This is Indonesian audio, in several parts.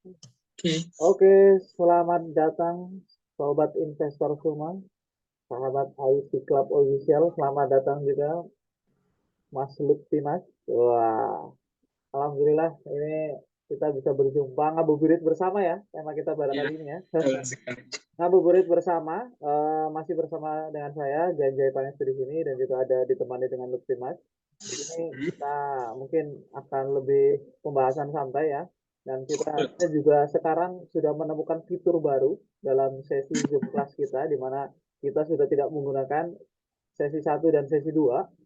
Oke. Oke, selamat datang sobat investor semua, sahabat IC Club Official. Selamat datang juga Mas Lutfi Mas. Wah, alhamdulillah ini kita bisa berjumpa ngabuburit bersama ya. Tema kita pada Ya, kali ini ya. betul sekali. Ngabuburit bersama, masih bersama dengan saya Janjay Pangestu di sini dan juga ada ditemani dengan Lutfi Mas. Di sini kita mungkin akan lebih pembahasan santai ya. Dan kita juga sekarang sudah menemukan fitur baru dalam sesi Zoom kelas kita, di mana kita sudah tidak menggunakan sesi satu dan sesi 2,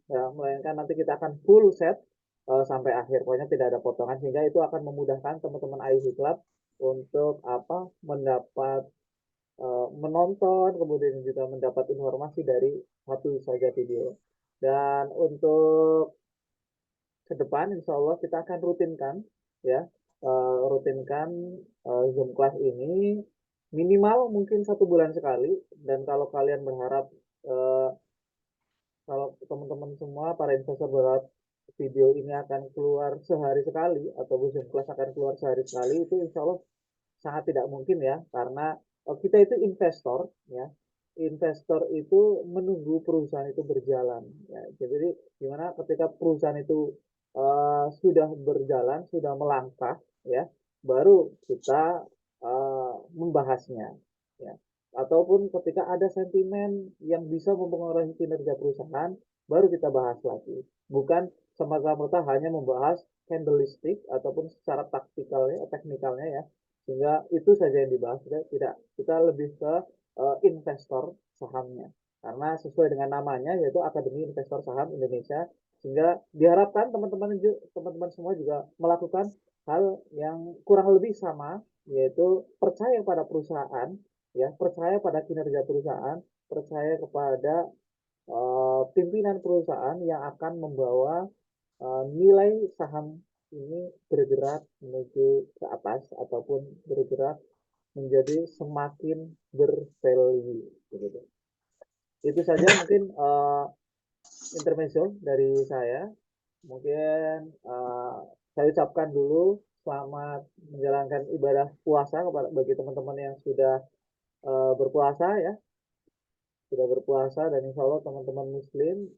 ya, melainkan nanti kita akan full set sampai akhir. Pokoknya tidak ada potongan, sehingga itu akan memudahkan teman-teman IC Club untuk apa mendapat menonton, kemudian juga mendapat informasi dari satu saja video. Dan untuk ke depan insya Allah kita akan rutinkan ya, rutinkan Zoom class ini minimal mungkin 1 bulan sekali. Dan kalau kalian berharap, eh, kalau teman-teman semua para investor berharap video ini akan keluar sehari sekali atau Zoom class akan keluar sehari sekali, itu insya Allah sangat tidak mungkin ya, karena kita itu investor ya. Investor itu menunggu perusahaan itu berjalan ya. Jadi gimana ketika perusahaan itu sudah berjalan, sudah melangkah ya, baru kita membahasnya ya. Ataupun ketika ada sentimen yang bisa mempengaruhi kinerja perusahaan, baru kita bahas lagi. Bukan semata-mata hanya membahas candlestick ataupun secara taktikalnya, teknikalnya ya, sehingga itu saja yang dibahas. Tidak, kita lebih ke investor sahamnya, karena sesuai dengan namanya yaitu Akademi Investor Saham Indonesia, sehingga diharapkan teman-teman semua juga melakukan hal yang kurang lebih sama, yaitu percaya pada perusahaan ya, percaya pada kinerja perusahaan, percaya kepada pimpinan perusahaan yang akan membawa nilai saham ini bergerak menuju ke atas ataupun bergerak menjadi semakin bervalue gitu. Itu saja mungkin intermezzo dari saya. Mungkin saya ucapkan dulu selamat menjalankan ibadah puasa kepada bagi teman-teman yang sudah berpuasa ya, sudah berpuasa, dan insya Allah teman-teman muslim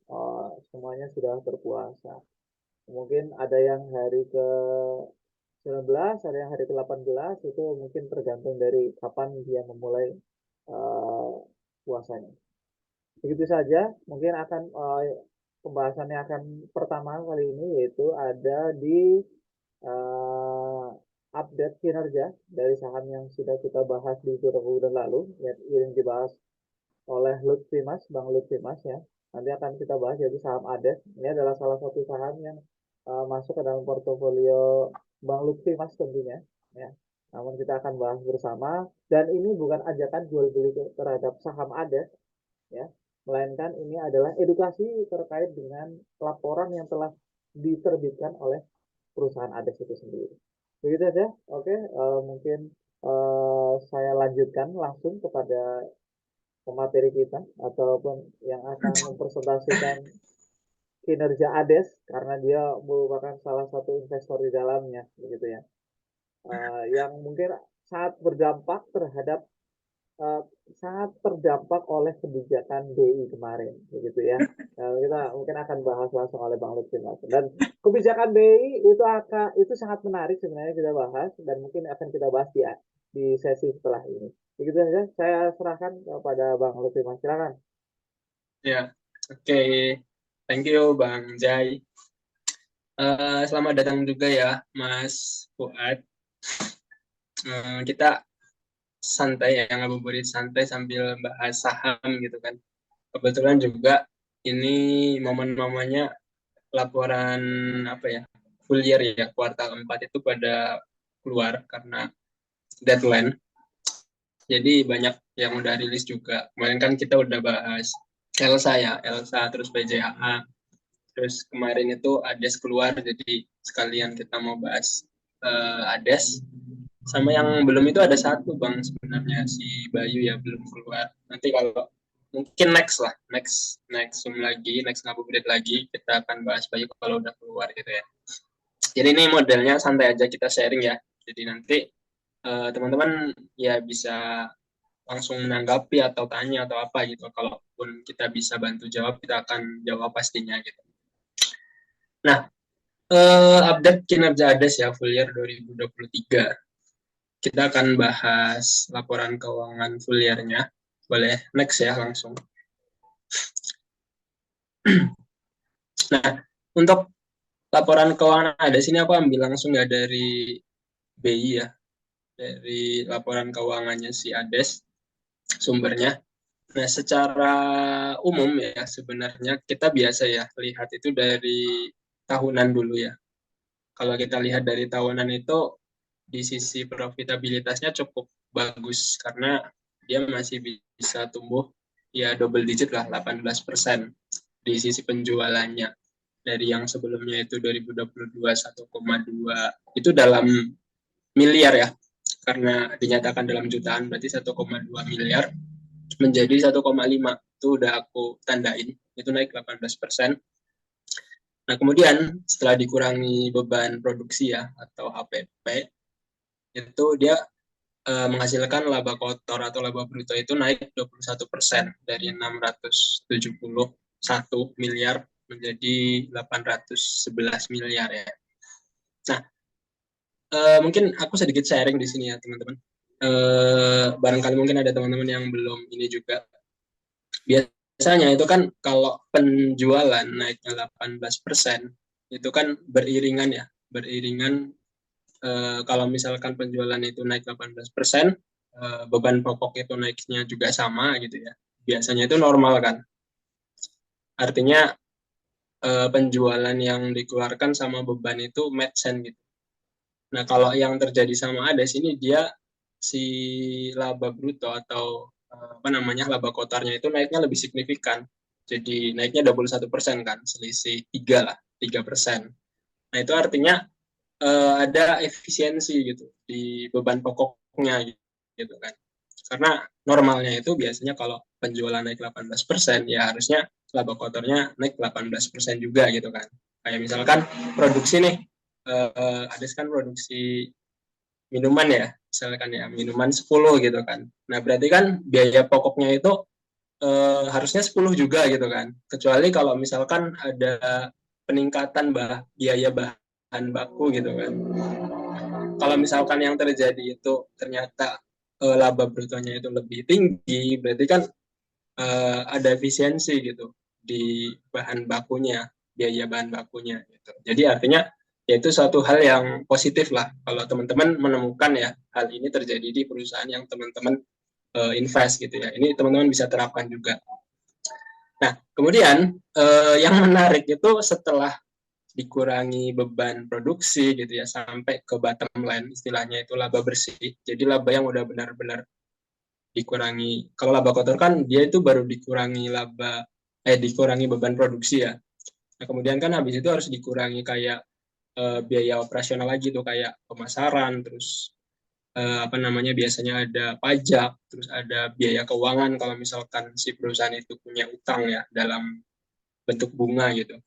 semuanya sudah berpuasa. Mungkin ada yang hari ke 19, ada yang hari ke-18, itu mungkin tergantung dari kapan dia memulai uh, puasanya. Begitu saja, mungkin akan pembahasannya akan pertama kali ini yaitu ada di uh, update kinerja dari saham yang sudah kita bahas di beberapa bulan lalu, yang dibahas oleh Lutfi Mas, Bang Lutfi Mas ya. Nanti akan kita bahas yaitu saham ADES. Ini adalah salah satu saham yang masuk ke dalam portofolio Bang Lutfi Mas tentunya ya. Namun kita akan bahas bersama, dan ini bukan ajakan jual beli terhadap saham ADES ya, melainkan ini adalah edukasi terkait dengan laporan yang telah diterbitkan oleh perusahaan ADES itu sendiri. Begitu saja. Oke, mungkin saya lanjutkan langsung kepada pemateri kita ataupun yang akan mempresentasikan kinerja ADES, karena dia merupakan salah satu investor di dalamnya begitu ya. Yang mungkin sangat berdampak terhadap uh, sangat terdampak oleh kebijakan BI kemarin begitu ya. Kita mungkin akan bahas langsung oleh Bang Lutfi. Dan kebijakan BI itu sangat menarik sebenarnya kita bahas, dan mungkin akan kita bahas di sesi setelah ini. Begitu saja, saya serahkan kepada Bang Lutfi Mas. Silakan. Ya, oke. Thank you, Bang Jai. Selamat datang juga ya, Mas Fuad. Kita santai ya, ngabuburit santai sambil bahas saham gitu kan. Kebetulan juga ini momen-momennya laporan apa ya, full year ya, kuartal 4 itu pada keluar karena deadline. Jadi banyak yang udah rilis juga. Kemarin kan kita udah bahas Elsa ya, Elsa terus PJHA. Terus kemarin itu Ades keluar, jadi sekalian kita mau bahas Ades. Sama yang belum itu ada satu Bang, sebenarnya si Bayu ya belum keluar. Nanti kalau mungkin next lah, next Zoom lagi, next ngabuburit lagi, kita akan bahas Bayu kalau udah keluar gitu ya. Jadi ini modelnya santai aja, kita sharing ya. Jadi nanti teman-teman ya bisa langsung menanggapi atau tanya atau apa gitu. Kalaupun kita bisa bantu jawab, kita akan jawab pastinya gitu. Nah, update kinerja ADES ya full year 2023. Kita akan bahas laporan keuangan full year-nya. Boleh next ya langsung. Nah, untuk laporan keuangan ADES ini aku ambil langsung ya dari BI ya, dari laporan keuangannya si ADES sumbernya. Nah, secara umum ya sebenarnya kita biasa ya lihat itu dari tahunan dulu ya. Kalau kita lihat dari tahunan itu di sisi profitabilitasnya cukup bagus karena dia masih bisa tumbuh ya double digit lah 18% di sisi penjualannya. Dari yang sebelumnya itu 2022 1,2 itu dalam miliar ya, karena dinyatakan dalam jutaan berarti 1,2 miliar menjadi 1,5 itu udah aku tandain, itu naik 18%. Nah, kemudian setelah dikurangi beban produksi ya atau HPP, itu dia menghasilkan laba kotor atau laba bruto itu naik 21% dari 671 miliar menjadi 811 miliar ya. Nah, mungkin aku sedikit sharing di sini ya teman-teman. Barangkali mungkin ada teman-teman yang belum ini juga. Biasanya itu kan kalau penjualan naiknya 18% itu kan beriringan ya, beriringan kalau misalkan penjualan itu naik 18%, beban pokok itu naiknya juga sama gitu ya. Biasanya itu normal kan. Artinya penjualan yang dikeluarkan sama beban itu match gitu. Nah, kalau yang terjadi sama ada sini dia si laba bruto atau apa namanya laba kotornya itu naiknya lebih signifikan. Jadi naiknya 21% kan, selisih 3%. Nah, itu artinya ada efisiensi gitu di beban pokoknya gitu kan. Karena normalnya itu biasanya kalau penjualan naik 18%, ya harusnya laba kotornya naik 18% juga gitu kan. Kayak misalkan produksi nih, ada kan produksi minuman ya, misalkan ya minuman 10 gitu kan. Nah, berarti kan biaya pokoknya itu harusnya 10 juga gitu kan. Kecuali kalau misalkan ada peningkatan biaya bahan baku gitu kan. Kalau misalkan yang terjadi itu ternyata laba brutonya itu lebih tinggi, berarti kan ada efisiensi gitu di bahan bakunya, biaya bahan bakunya gitu. Jadi artinya yaitu suatu hal yang positif lah kalau teman-teman menemukan ya hal ini terjadi di perusahaan yang teman-teman invest gitu ya. Ini teman-teman bisa terapkan juga. Nah, kemudian yang menarik itu setelah dikurangi beban produksi gitu ya sampai ke bottom line, istilahnya itu laba bersih. Jadi laba yang udah benar-benar dikurangi. Kalau laba kotor kan dia itu baru dikurangi beban produksi ya. Nah, kemudian kan habis itu harus dikurangi kayak biaya operasional lagi tuh kayak pemasaran, terus apa namanya biasanya ada pajak, terus ada biaya keuangan kalau misalkan si perusahaan itu punya utang ya dalam bentuk bunga gitu.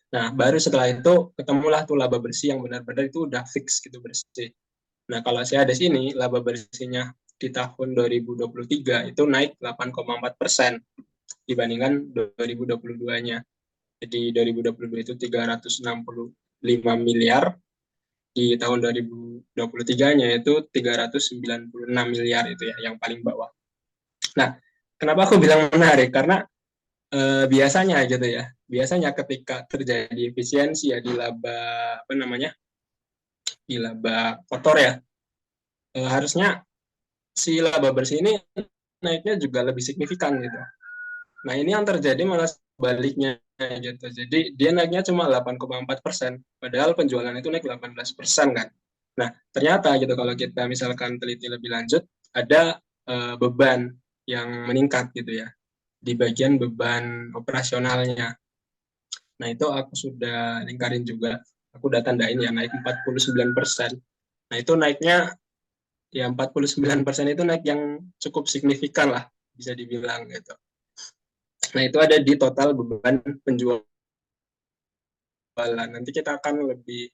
Nah, baru setelah itu ketemulah tuh laba bersih yang benar-benar itu udah fix gitu bersih. Nah, kalau saya ada sini, laba bersihnya di tahun 2023 itu naik 8,4% dibandingkan 2022-nya. Jadi 2022 itu 365 miliar, di tahun 2023-nya itu 396 miliar itu ya, yang paling bawah. Nah, kenapa aku bilang menarik? Karena biasanya gitu ya, biasanya ketika terjadi efisiensi ya di laba apa namanya di laba kotor ya, harusnya si laba bersih ini naiknya juga lebih signifikan gitu. Nah, ini yang terjadi malah sebaliknya gitu. Jadi dia naiknya cuma 8,4%, padahal penjualan itu naik 18% kan. Nah, ternyata gitu kalau kita misalkan teliti lebih lanjut, ada beban yang meningkat gitu ya di bagian beban operasionalnya. Nah, itu aku sudah lingkarin juga. Aku udah tandain ya naik 49%. Nah, itu naiknya ya 49% itu naik yang cukup signifikan lah bisa dibilang gitu. Nah, itu ada di total beban penjualan. Nanti kita akan lebih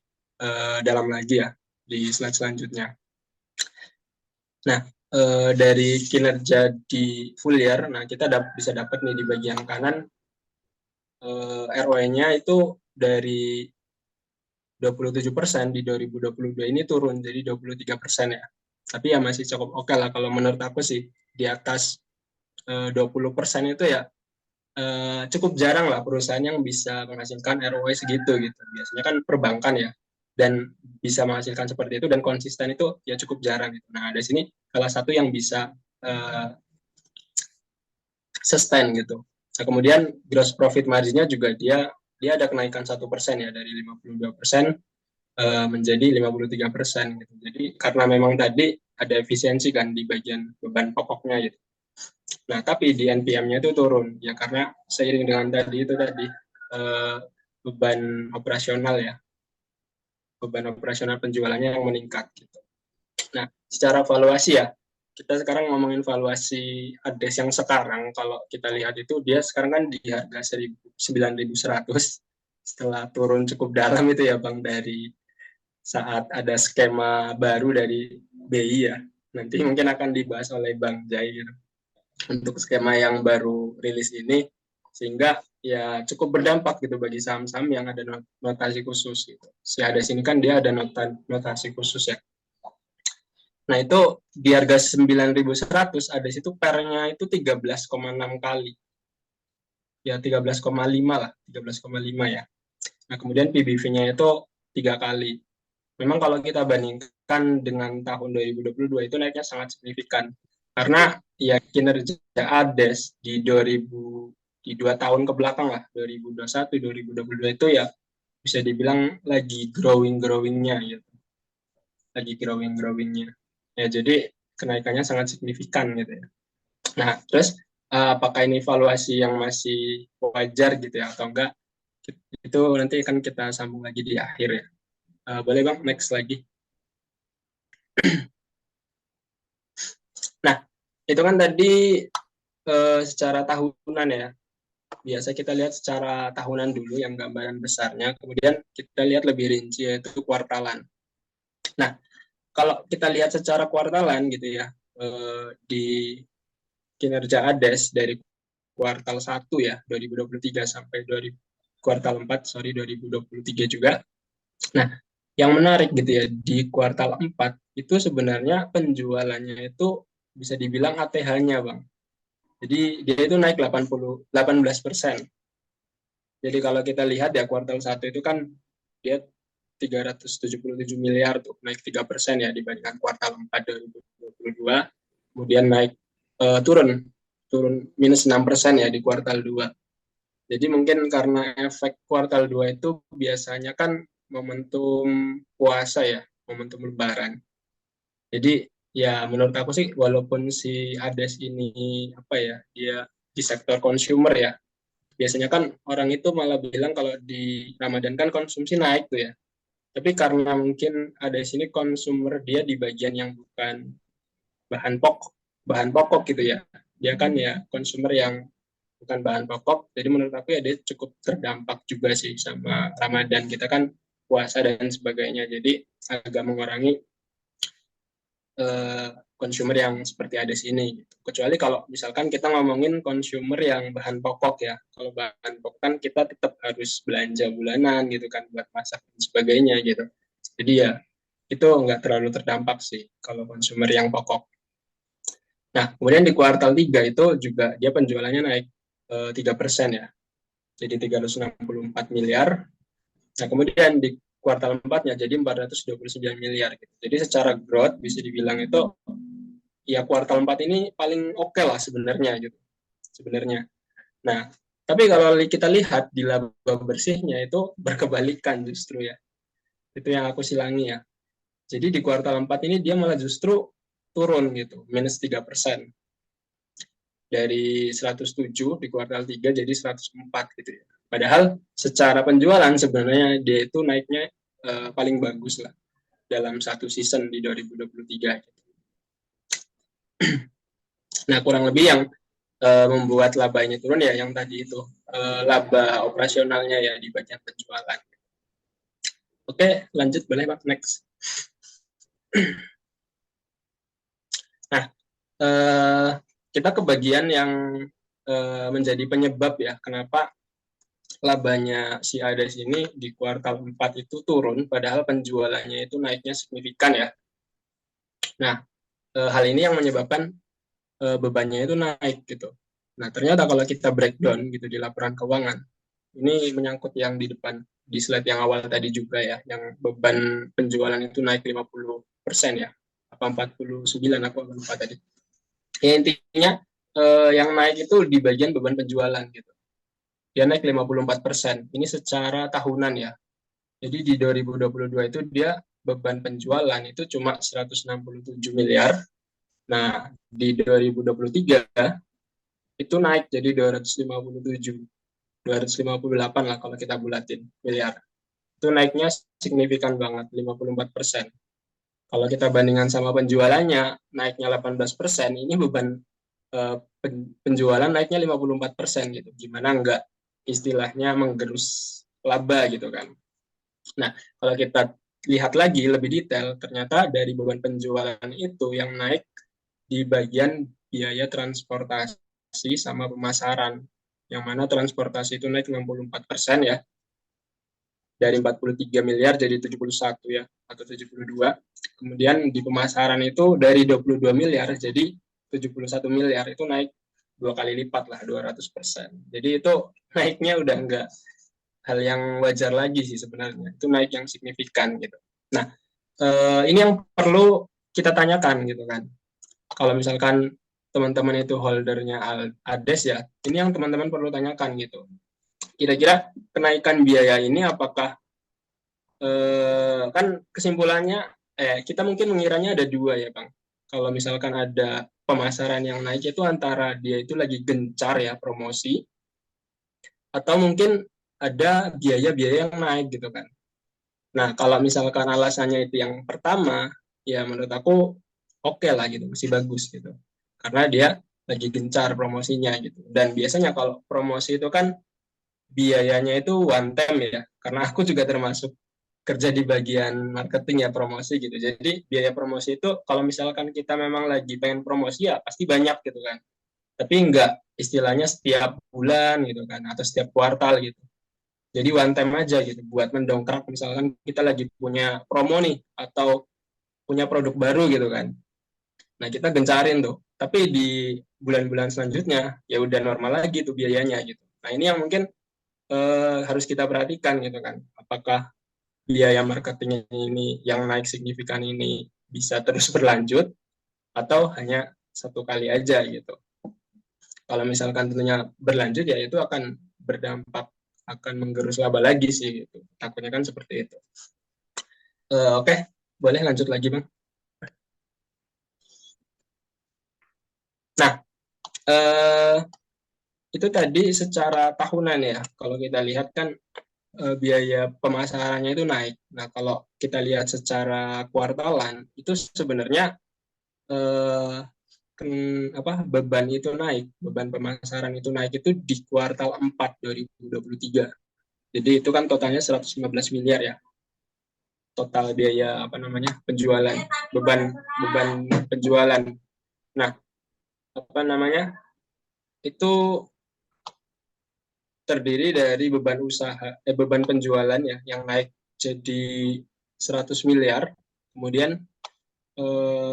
dalam lagi ya di slide selanjutnya. Nah, dari kinerja di full year, nah kita bisa dapat nih di bagian kanan ROE-nya itu dari 27% di 2022 ini turun jadi 23% ya. Tapi ya masih cukup oke lah kalau menurut aku sih, di atas 20% itu ya cukup jarang lah perusahaan yang bisa menghasilkan ROE segitu gitu. Biasanya kan perbankan ya, dan bisa menghasilkan seperti itu dan konsisten itu ya cukup jarang gitu. Nah, di sini salah satu yang bisa sustain gitu. Nah, kemudian gross profit marginnya juga dia ada kenaikan 1% ya, dari 52% menjadi 53% gitu. Jadi karena memang tadi ada efisiensi kan di bagian beban pokoknya gitu. Nah, tapi di NPM-nya itu turun ya karena seiring dengan tadi beban operasional ya, beban operasional penjualannya yang meningkat gitu. Nah, secara valuasi ya, kita sekarang ngomongin valuasi ADES yang sekarang, kalau kita lihat itu dia sekarang kan di harga 9.100 setelah turun cukup dalam itu ya Bang, dari saat ada skema baru dari BI ya. Nanti mungkin akan dibahas oleh Bang Jair untuk skema yang baru rilis ini, sehingga ya cukup berdampak gitu bagi saham-saham yang ada notasi khusus gitu. Si ADES ini kan dia ada notasi khusus ya. Nah, itu di harga 9.100 ada situ pernya itu 13,6 kali. Ya 13,5 lah, 13,5 ya. Nah, kemudian PBV-nya itu 3 kali. Memang kalau kita bandingkan dengan tahun 2022 itu naiknya sangat signifikan. Karena ya kinerja ADES di 2000 di 2 tahun ke belakang lah, 2021, 2022 itu ya bisa dibilang lagi growing-growingnya gitu. Lagi growing-growingnya. Ya, jadi kenaikannya sangat signifikan gitu ya. Nah, terus apakah ini valuasi yang masih wajar gitu ya atau enggak? Itu nanti akan kita sambung lagi di akhir ya. Boleh Bang, next lagi. Nah, itu kan tadi secara tahunan ya. Biasa kita lihat secara tahunan dulu yang gambaran besarnya, kemudian kita lihat lebih rinci yaitu kuartalan. Nah, kalau kita lihat secara kuartalan gitu ya, di kinerja ADES dari kuartal 1 ya 2023 sampai kuartal 4 sorry 2023 juga. Nah, yang menarik gitu ya di kuartal 4 itu sebenarnya penjualannya itu bisa dibilang ATH-nya Bang. Jadi dia itu naik 18%. Jadi kalau kita lihat ya kuartal 1 itu kan dia 377 miliar tuh, naik 3% ya dibandingkan kuartal 4 2022. Kemudian naik turun minus 6% ya di kuartal 2. Jadi mungkin karena efek kuartal 2 itu biasanya kan momentum puasa ya, momentum lebaran. Jadi ya menurut aku sih walaupun si ADES ini apa ya, dia di sektor consumer ya, biasanya kan orang itu malah bilang kalau di Ramadan kan konsumsi naik tuh ya. Tapi karena mungkin ADES ini consumer dia di bagian yang bukan bahan pokok gitu ya. Dia kan ya consumer yang bukan bahan pokok. Jadi menurut aku ya dia cukup terdampak juga sih sama Ramadan. Kita kan puasa dan sebagainya. Jadi agak mengurangi consumer yang seperti ada sini. Gitu. Kecuali kalau misalkan kita ngomongin consumer yang bahan pokok ya. Kalau bahan pokok kan kita tetap harus belanja bulanan gitu kan buat masak dan sebagainya gitu. Jadi ya itu nggak terlalu terdampak sih kalau consumer yang pokok. Nah, kemudian di kuartal 3 itu juga dia penjualannya naik 3% ya. Jadi 364 miliar. Nah, kemudian di kuartal 4-nya jadi 429 miliar. Gitu. Jadi secara growth bisa dibilang itu ya kuartal 4 ini paling oke lah sebenarnya gitu. Sebenarnya. Nah, tapi kalau kita lihat di laba bersihnya itu berkebalikan justru ya. Itu yang aku silangi ya. Jadi di kuartal 4 ini dia malah justru turun gitu, minus 3%. Dari 107 di kuartal 3 jadi 104 gitu ya. Padahal secara penjualan sebenarnya dia itu naiknya paling bagus lah dalam satu season di 2023. Nah, kurang lebih yang membuat labanya turun ya yang tadi itu laba operasionalnya ya di bagian penjualan. Oke, lanjut boleh Pak, next. eh, kita ke bagian yang menjadi penyebab ya, kenapa labanya si Ades ini di kuartal 4 itu turun, padahal penjualannya itu naiknya signifikan ya. Nah, hal ini yang menyebabkan bebannya itu naik gitu. Nah, ternyata kalau kita breakdown gitu di laporan keuangan, ini menyangkut yang di depan, di slide yang awal tadi juga ya, yang beban penjualan itu naik 50% ya, apa 49 aku lupa tadi. Ya, intinya yang naik itu di bagian beban penjualan gitu. Dia naik 54%. Ini secara tahunan ya. Jadi di 2022 itu dia beban penjualan itu cuma 167 miliar. Nah, di 2023 itu naik jadi 257, 258 lah kalau kita bulatin miliar. Itu naiknya signifikan banget, 54%. Kalau kita bandingkan sama penjualannya, naiknya 18%, ini beban penjualan naiknya 54% gitu. Gimana enggak istilahnya menggerus laba gitu kan. Nah, kalau kita lihat lagi lebih detail, ternyata dari beban penjualan itu yang naik di bagian biaya transportasi sama pemasaran. Yang mana transportasi itu naik 64% ya, dari 43 miliar jadi 71 ya, atau 72. Kemudian di pemasaran itu dari 22 miliar jadi 71 miliar, itu naik 2 kali lipat lah, 200%. Jadi itu naiknya udah enggak hal yang wajar lagi sih sebenarnya. Itu naik yang signifikan gitu. Nah, ini yang perlu kita tanyakan gitu kan. Kalau misalkan teman-teman itu holdernya ADES ya, ini yang teman-teman perlu tanyakan gitu. Kira-kira kenaikan biaya ini apakah kan kesimpulannya kita mungkin mengiranya ada dua ya Bang. Kalau misalkan ada pemasaran yang naik itu antara dia itu lagi gencar ya promosi, atau mungkin ada biaya-biaya yang naik gitu kan. Nah, kalau misalkan alasannya itu yang pertama, ya menurut aku oke lah gitu, masih bagus gitu. Karena dia lagi gencar promosinya gitu. Dan biasanya kalau promosi itu kan biayanya itu one time ya. Karena aku juga termasuk kerja di bagian marketing ya, promosi gitu. Jadi biaya promosi itu kalau misalkan kita memang lagi pengen promosi ya pasti banyak gitu kan. Tapi enggak istilahnya setiap bulan gitu kan, atau setiap kuartal gitu. Jadi one time aja gitu, buat mendongkrak misalkan kita lagi punya promo nih, atau punya produk baru gitu kan. Nah, kita gencarin tuh. Tapi di bulan-bulan selanjutnya, ya udah normal lagi tuh biayanya gitu. Nah, ini yang mungkin harus kita perhatikan gitu kan. Apakah biaya marketing ini yang naik signifikan ini bisa terus berlanjut, atau hanya satu kali aja gitu. Kalau misalkan tentunya berlanjut ya itu akan berdampak, akan menggerus laba lagi sih gitu. Takutnya kan seperti itu. Oke, boleh lanjut lagi Bang. Nah, eh, itu tadi secara tahunan ya. Kalau kita lihat kan biaya pemasarannya itu naik. Nah, kalau kita lihat secara kuartalan itu sebenarnya eh, beban itu naik, beban pemasaran itu naik itu di kuartal 4 2023. Jadi itu kan totalnya 115 miliar ya, total biaya apa namanya penjualan, beban beban penjualan. Nah, apa namanya itu terdiri dari beban usaha, beban penjualan ya yang naik jadi 100 miliar, kemudian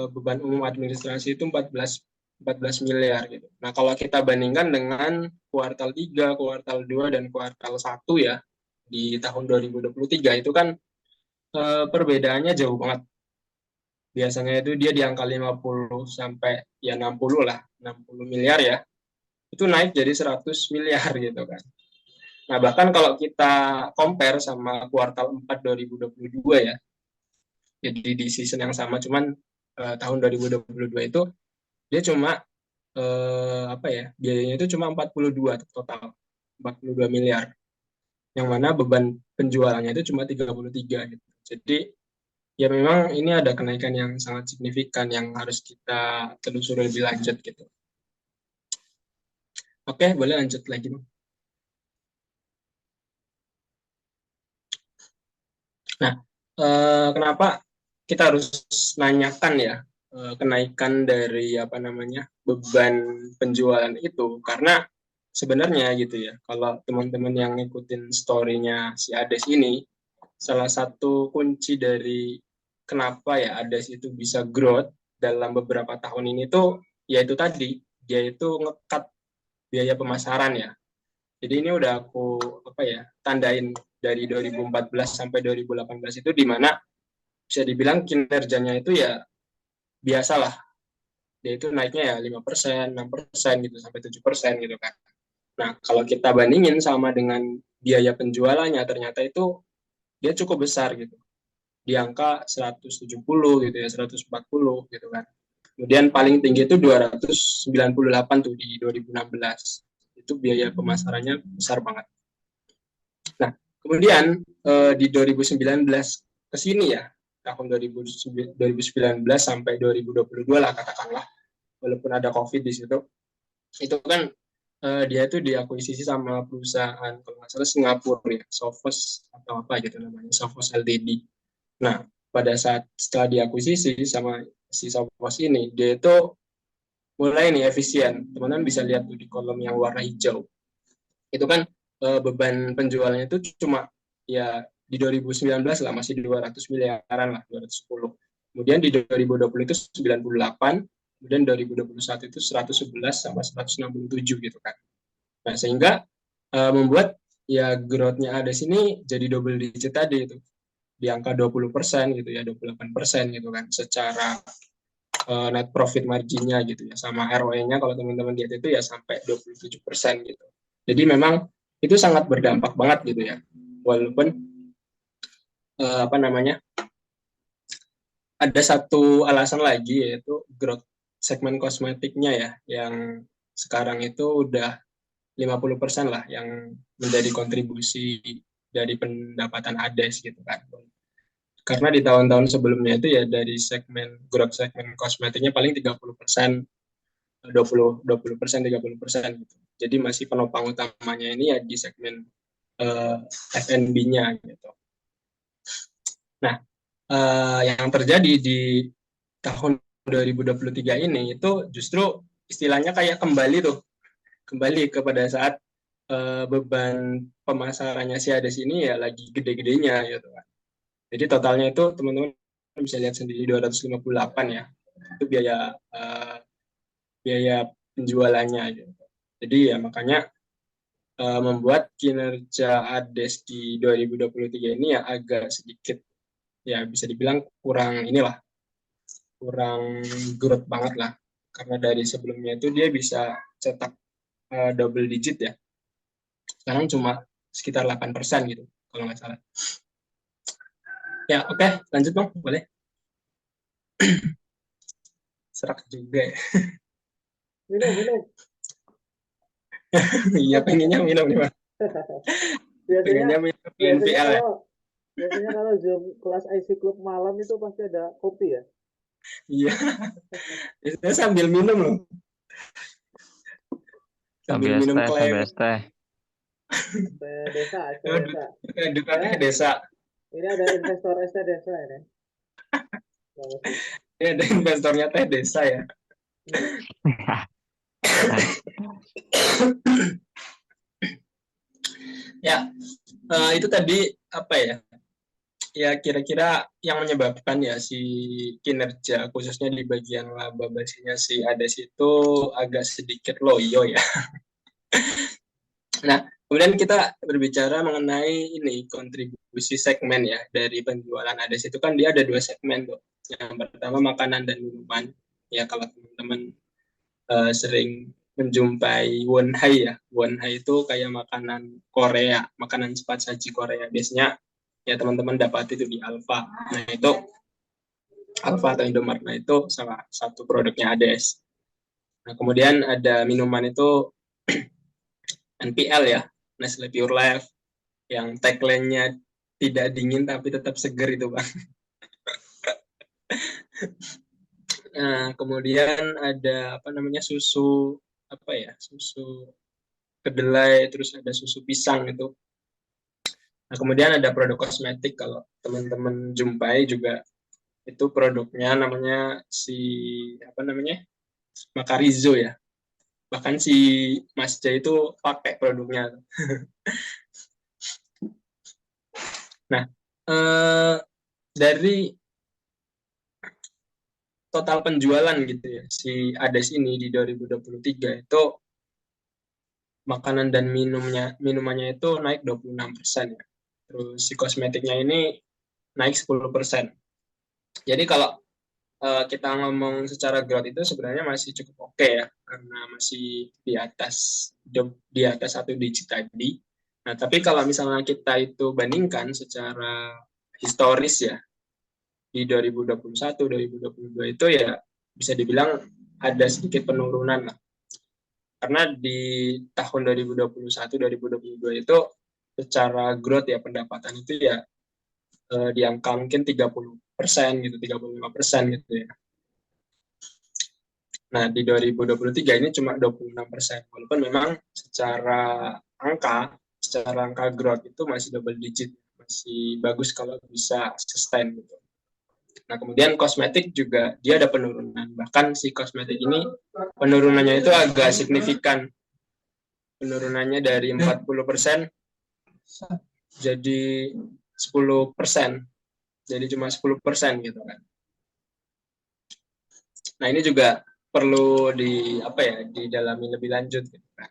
beban umum administrasi itu 14 miliar gitu. Nah, kalau kita bandingkan dengan kuartal 3, kuartal 2 dan kuartal 1 ya di tahun 2023 itu kan perbedaannya jauh banget. Biasanya itu dia di angka 50 sampai ya 60 lah, 60 miliar ya. Itu naik jadi 100 miliar gitu kan. Nah, bahkan kalau kita compare sama kuartal 4 2022 ya, jadi di season yang sama, cuman tahun 2022 itu dia cuma apa ya, biayanya itu cuma 42 total, 42 miliar. Yang mana beban penjualannya itu cuma 33 gitu. Jadi ya memang ini ada kenaikan yang sangat signifikan yang harus kita telusuri lebih lanjut gitu. Oke, boleh lanjut lagi. Nah, kenapa kita harus nanyakan ya kenaikan dari apa namanya beban penjualan itu, karena sebenarnya gitu ya, kalau teman-teman yang ngikutin story-nya si Ades ini, salah satu kunci dari kenapa ya Ades itu bisa growth dalam beberapa tahun ini tuh yaitu tadi dia itu ngekat biaya pemasaran ya. Jadi ini udah aku apa ya tandain dari 2014 sampai 2018 itu di mana bisa dibilang kinerjanya itu ya biasalah, dia itu naiknya ya 5%, 6% gitu sampai 7% gitu kan. Nah, kalau kita bandingin sama dengan biaya penjualannya ternyata itu dia cukup besar gitu. Di angka 170 gitu ya, 140 gitu kan. Kemudian paling tinggi itu 298 tuh di 2016. Itu biaya pemasarannya besar banget. Nah, kemudian di 2019 ke sini ya, tahun 2019 sampai 2022 lah katakanlah, walaupun ada COVID di situ, itu kan dia tuh diakuisisi sama perusahaan kalau nggak salah Singapura ya, Sophos atau apa gitu namanya, Sophos Ltd. Nah, pada saat setelah diakuisisi sama si Sophos ini, dia itu mulai nih efisien. Teman-teman bisa lihat tuh di kolom yang warna hijau. Itu kan beban penjualannya itu cuma ya di 2019 lah masih 200 miliaran lah, 210. Kemudian di 2020 itu 98, kemudian 2021 itu 111 sama 167 gitu kan. Nah, sehingga membuat ya growth-nya ada sini jadi double digit tadi itu di angka 20% gitu ya, 28% gitu kan secara net profit marginnya gitu ya, sama ROE-nya kalau teman-teman lihat itu ya sampai 27% gitu. Jadi memang itu sangat berdampak banget gitu ya, walaupun apa namanya ada satu alasan lagi yaitu growth segmen kosmetiknya ya, yang sekarang itu udah 50% lah yang menjadi kontribusi dari pendapatan ADES gitu kan. Karena di tahun-tahun sebelumnya itu ya dari growth segmen kosmetiknya paling 30%, 20% 30% gitu. Jadi masih penopang utamanya ini ya di segmen F&B-nya gitu. Nah, yang terjadi di tahun 2023 ini itu justru istilahnya kayak kembali kepada saat beban pemasarannya si Ades ini ya lagi gede-gedenya gitu kan. Jadi totalnya itu teman-teman bisa lihat sendiri 258 ya. Itu biaya penjualannya gitu. Jadi ya makanya membuat kinerja Ades di 2023 ini ya agak sedikit ya bisa dibilang kurang growth banget lah, karena dari sebelumnya itu dia bisa cetak double digit ya, sekarang cuma sekitar 8% gitu kalau nggak salah ya. Oke, lanjut dong, boleh. Serak juga ya. Minum. Iya, pengennya minum nih Pak, biasanya pengennya minum biasanya NPL ya. kalau biasanya kalau Zoom kelas IC Club malam itu pasti ada kopi ya. Iya, biasanya sambil minum loh, sambil Sambil minum teh, klaim. sambil teh. Desa, desa. Dukanya Ya, desa. ini ada investor desa ini. Ini ada investornya teh desa ya. Ya, itu tadi apa ya? Ya kira-kira yang menyebabkan ya si kinerja khususnya di bagian laba bersihnya si Ades itu agak sedikit loyo ya. Nah, kemudian kita berbicara mengenai ini kontribusi segmen ya dari penjualan Ades itu kan dia ada dua segmen tuh. Yang pertama makanan dan minuman. Ya kalau teman-teman sering menjumpai wonhai ya. Wonhai itu kayak makanan Korea, makanan cepat saji Korea. Biasanya ya teman-teman dapat itu di Alfa. Nah itu Alfa atau Indomaret, nah itu salah satu produknya ADS. Nah kemudian ada minuman itu NPL ya, Nestle Pure Life, yang tagline-nya tidak dingin tapi tetap seger itu Bang. Nah kemudian ada apa namanya susu apa ya, susu kedelai, terus ada susu pisang itu. Nah, kemudian ada produk kosmetik kalau teman-teman jumpai juga Itu produknya namanya si apa namanya? Makarizo ya. Bahkan si Mas J itu pakai produknya. Nah, dari total penjualan gitu ya, si Ades ini di 2023 itu makanan dan minumannya itu naik 26% ya. Terus si kosmetiknya ini naik 10%. Jadi kalau kita ngomong secara growth itu sebenarnya masih cukup oke ya, karena masih di atas satu digit tadi. Nah, tapi kalau misalnya kita itu bandingkan secara historis ya, di 2021, 2022 itu ya bisa dibilang ada sedikit penurunan lah. Karena di tahun 2021, 2022 itu secara growth ya pendapatan itu ya di angka mungkin 30% gitu, 35% gitu ya. Nah, di 2023 ini cuma 26%. Walaupun memang secara angka growth itu masih double digit, masih bagus kalau bisa sustain gitu. Nah, kemudian kosmetik juga dia ada penurunan. Bahkan si kosmetik ini penurunannya itu agak signifikan. Penurunannya dari 40% jadi 10%. Jadi cuma 10% gitu kan. Nah, ini juga perlu didalami lebih lanjut gitu kan.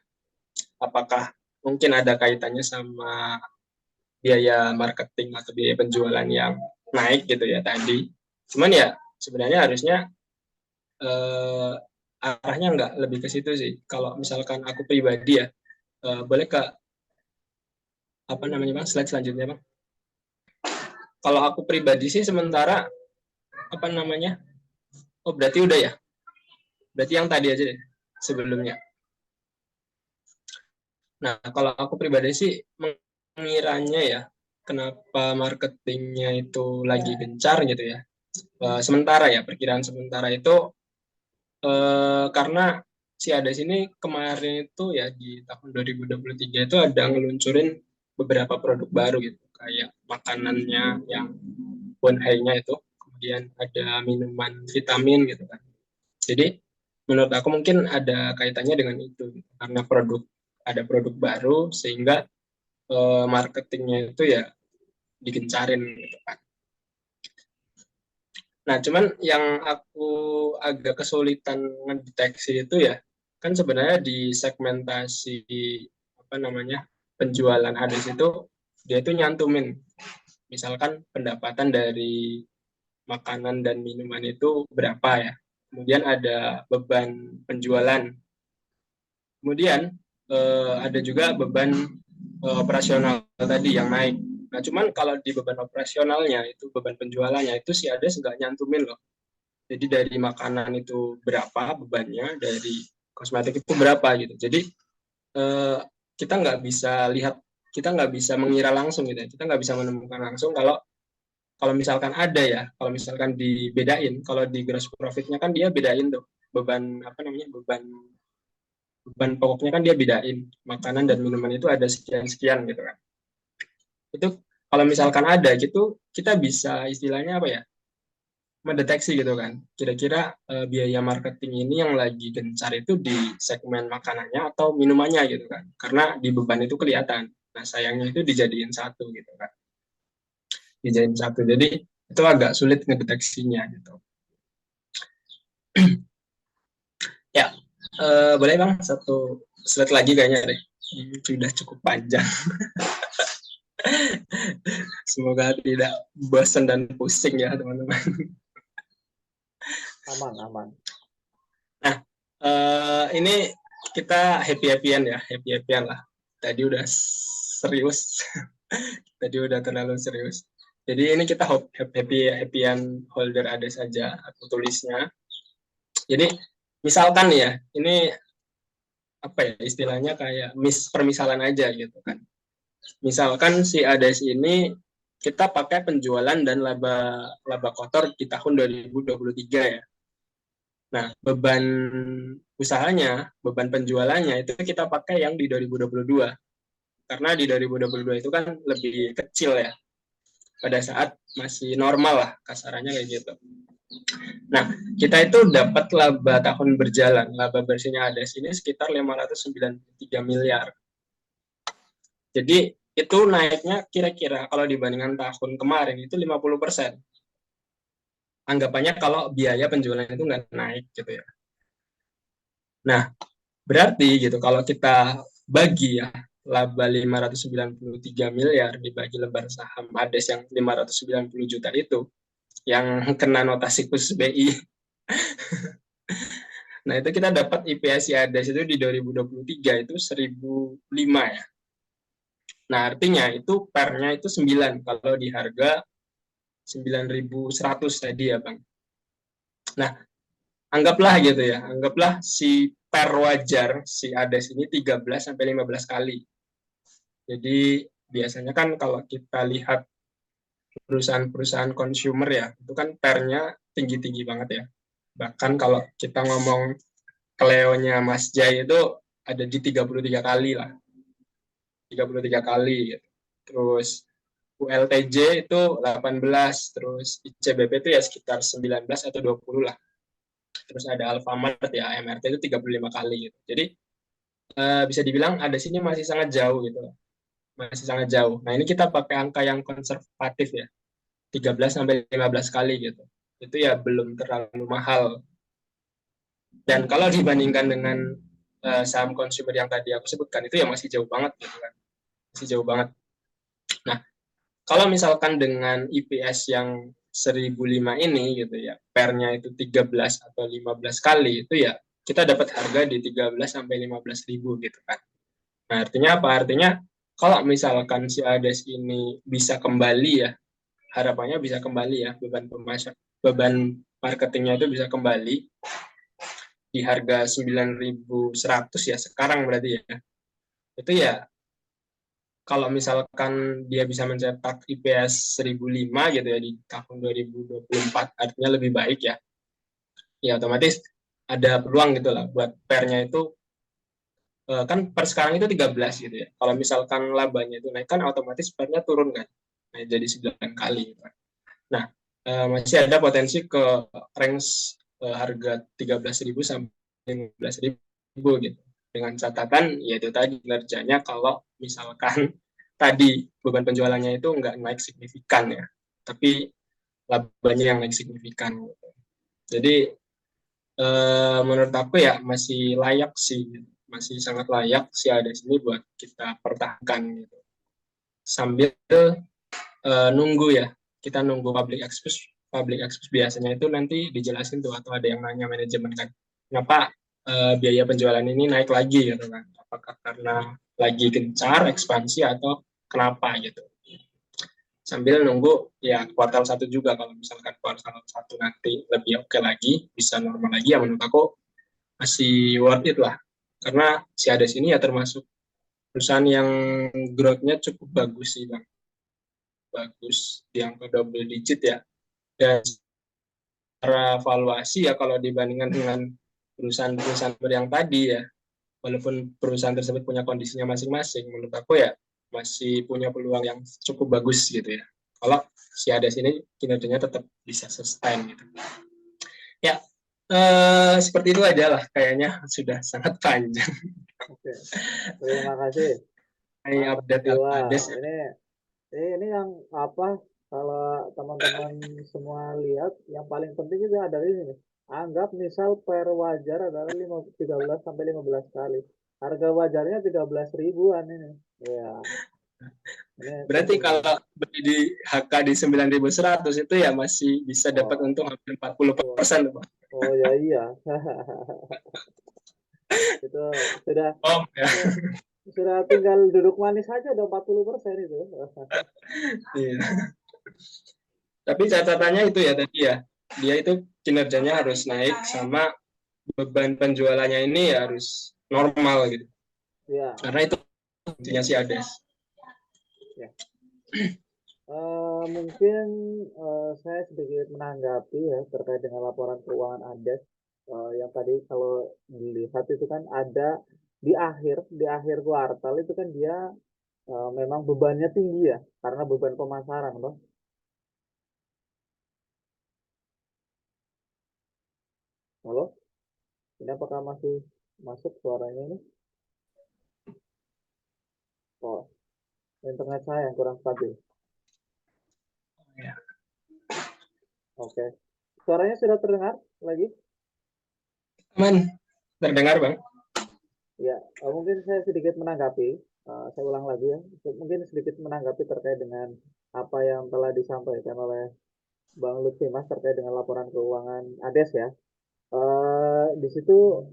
Apakah mungkin ada kaitannya sama biaya marketing atau biaya penjualan yang naik gitu ya tadi. Cuman ya sebenarnya harusnya arahnya nggak lebih ke situ sih. Kalau misalkan aku pribadi ya, boleh ke apa namanya bang, slide selanjutnya bang. Kalau aku pribadi sih sementara apa namanya, oh berarti udah ya, berarti yang tadi aja deh sebelumnya. Nah kalau aku pribadi sih mengiranya ya, kenapa marketingnya itu lagi gencar gitu ya. Sementara ya, perkiraan sementara itu karena si Ades ini kemarin itu ya di tahun 2023 itu ada ngeluncurin beberapa produk baru gitu, kayak makanannya yang Bonhei-nya itu, kemudian ada minuman vitamin gitu kan. Jadi menurut aku mungkin ada kaitannya dengan itu gitu. Karena ada produk baru sehingga marketingnya itu ya digencarin gitu kan. Nah, cuman yang aku agak kesulitan mendeteksi itu ya, kan sebenarnya di segmentasi apa namanya penjualan Ades itu dia itu nyantumin, misalkan pendapatan dari makanan dan minuman itu berapa ya, kemudian ada beban penjualan, kemudian ada juga beban operasional tadi yang naik. Nah, cuman kalau di beban operasionalnya itu beban penjualannya itu si Ades nggak nyantumin loh. Jadi dari makanan itu berapa bebannya, dari kosmetik itu berapa gitu. Jadi eh, kita nggak bisa lihat, kita nggak bisa mengira langsung gitu. Kita nggak bisa menemukan langsung kalau kalau misalkan ada ya, kalau misalkan dibedain, kalau di gross profitnya kan dia bedain tuh beban apa namanya beban beban pokoknya kan dia bedain makanan dan minuman itu ada sekian sekian gitu kan. Itu kalau misalkan ada gitu kita bisa istilahnya apa ya, mendeteksi gitu kan. Kira-kira biaya marketing ini yang lagi gencar itu di segmen makanannya atau minumannya gitu kan. Karena di beban itu kelihatan. Nah, sayangnya itu dijadiin satu gitu kan. Dijadiin satu. Jadi itu agak sulit ngedeteksinya gitu. Ya, boleh Bang satu slide lagi kayaknya deh. Ini sudah cukup panjang. Semoga tidak bosan dan pusing ya teman-teman. Aman, aman. Nah, ini kita happy-happyan ya, happy-happyan lah. Tadi udah serius, tadi udah terlalu serius. Jadi ini kita happy-happyan holder ada saja, aku tulisnya. Jadi misalkan ya, ini apa ya istilahnya kayak permisalan aja gitu kan. Misalkan si ADS ini kita pakai penjualan dan laba laba kotor di tahun 2023 ya. Nah, beban usahanya, beban penjualannya itu kita pakai yang di 2022. Karena di 2022 itu kan lebih kecil ya. pada saat masih normal lah, kasarannya kayak gitu. Nah, kita itu dapat laba tahun berjalan, laba bersihnya ADES ini sekitar 593 miliar. Jadi itu naiknya kira-kira kalau dibandingkan tahun kemarin itu 50%. Anggapannya kalau biaya penjualan itu nggak naik gitu ya. Nah, berarti gitu kalau kita bagi ya laba 593 miliar dibagi lembar saham ADES yang 590 juta itu yang kena notasi khusus BI. Nah, itu kita dapat IPS ADES itu di 2023 itu 1005 ya. Nah, artinya itu pernya itu 9 kalau di harga 9.100 tadi ya, Bang. Nah, anggaplah gitu ya, anggaplah si per wajar si ADES ini 13 sampai 15 kali. Jadi biasanya kan kalau kita lihat perusahaan-perusahaan consumer ya, itu kan pernya tinggi-tinggi banget ya. Bahkan kalau kita ngomong Cleo-nya Mas Jai itu ada di 33 kali lah. 33 kali gitu. Terus ULTJ itu 18, terus ICBP itu ya sekitar 19 atau 20 lah. Terus ada Alfamart ya, MRT itu 35 kali gitu. Jadi bisa dibilang ada sini masih sangat jauh gitu. Masih sangat jauh. Nah, ini kita pakai angka yang konservatif ya. 13 sampai 15 kali gitu. Itu ya belum terlalu mahal. Dan kalau dibandingkan dengan saham consumer yang tadi aku sebutkan itu ya masih jauh banget gitu kan. Masih jauh banget. Nah, kalau misalkan dengan IPS yang 1005 ini gitu ya, pernya itu 13 atau 15 kali itu ya kita dapat harga di 13 sampai 15 ribu gitu kan. Nah, artinya apa? Artinya kalau misalkan si ADES ini bisa kembali ya, harapannya bisa kembali ya, beban marketingnya itu bisa kembali di harga 9.100 ya sekarang berarti ya. Itu ya kalau misalkan dia bisa mencetak IPS 1005 gitu ya di tahun 2024 artinya lebih baik ya. Ya otomatis ada peluang gitu lah buat pernya itu kan per sekarang itu 13 gitu ya. Kalau misalkan labanya itu naik kan otomatis pernya turun kan. Nah, jadi 9 kali gitu. Nah, masih ada potensi ke range harga 13.000 sampai 15.000 gitu. Dengan catatan yaitu tadi kinerjanya kalau misalkan tadi beban penjualannya itu nggak naik signifikan ya, tapi labanya yang naik signifikan. Gitu. Jadi menurut aku ya masih layak sih, masih sangat layak si ADES ini buat kita pertahankan gitu. Sambil nunggu ya, kita nunggu public expose biasanya itu nanti dijelasin tuh atau ada yang nanya manajemen kan kenapa biaya penjualan ini naik lagi gitu kan, apakah karena lagi gencar ekspansi atau kenapa gitu, sambil nunggu ya kuartal 1 juga. Kalau misalkan kuartal 1 nanti lebih oke lagi, bisa normal lagi, ya menurut aku masih worth it lah, karena si ADES ini ya termasuk perusahaan yang growth-nya cukup bagus sih Bang, bagus di angka double digit ya. Dan secara valuasi ya kalau dibandingkan dengan perusahaan-perusahaan yang tadi ya, walaupun perusahaan tersebut punya kondisinya masing-masing, menurut aku ya masih punya peluang yang cukup bagus gitu ya. Kalau si ADES ini kinerjanya tetap bisa sustain gitu. Ya, seperti itu aja lah kayaknya sudah sangat panjang. Oke, terima kasih. Ini Mas update Dewa, ADES ya. ini yang apa? Kalau teman-teman semua lihat, yang paling penting itu adalah ini nih. Anggap misal per wajar adalah 13 sampai 15 kali. Harga wajarnya 13 ribuan ini. Ya, ini Berarti penting nih. kalau beli di HK di 9.100 itu ya masih bisa dapat Oh, untung hampir 40%. oh, oh ya iya. Itu sudah Oh, ya. itu sudah tinggal duduk manis saja udah 40% itu. Iya. Tapi catatannya itu ya tadi ya, dia itu kinerjanya harus naik sama beban penjualannya ini ya harus normal gitu. Ya, Karena itu kuncinya si Ades. ya. Mungkin saya sedikit menanggapi ya terkait dengan laporan keuangan ADES. Yang tadi kalau dilihat itu kan ada di akhir kuartal itu kan dia memang bebannya tinggi ya karena beban pemasaran, toh. Halo, ini apakah masih masuk suaranya ini? Oh, internet saya yang kurang stabil. Ya. Oke. Suaranya sudah terdengar lagi? Aman, terdengar Bang. Ya, mungkin saya sedikit menanggapi. Saya ulang lagi ya. Mungkin sedikit menanggapi terkait dengan apa yang telah disampaikan oleh Bang Lutfi Mas terkait dengan laporan keuangan ADES ya. Di situ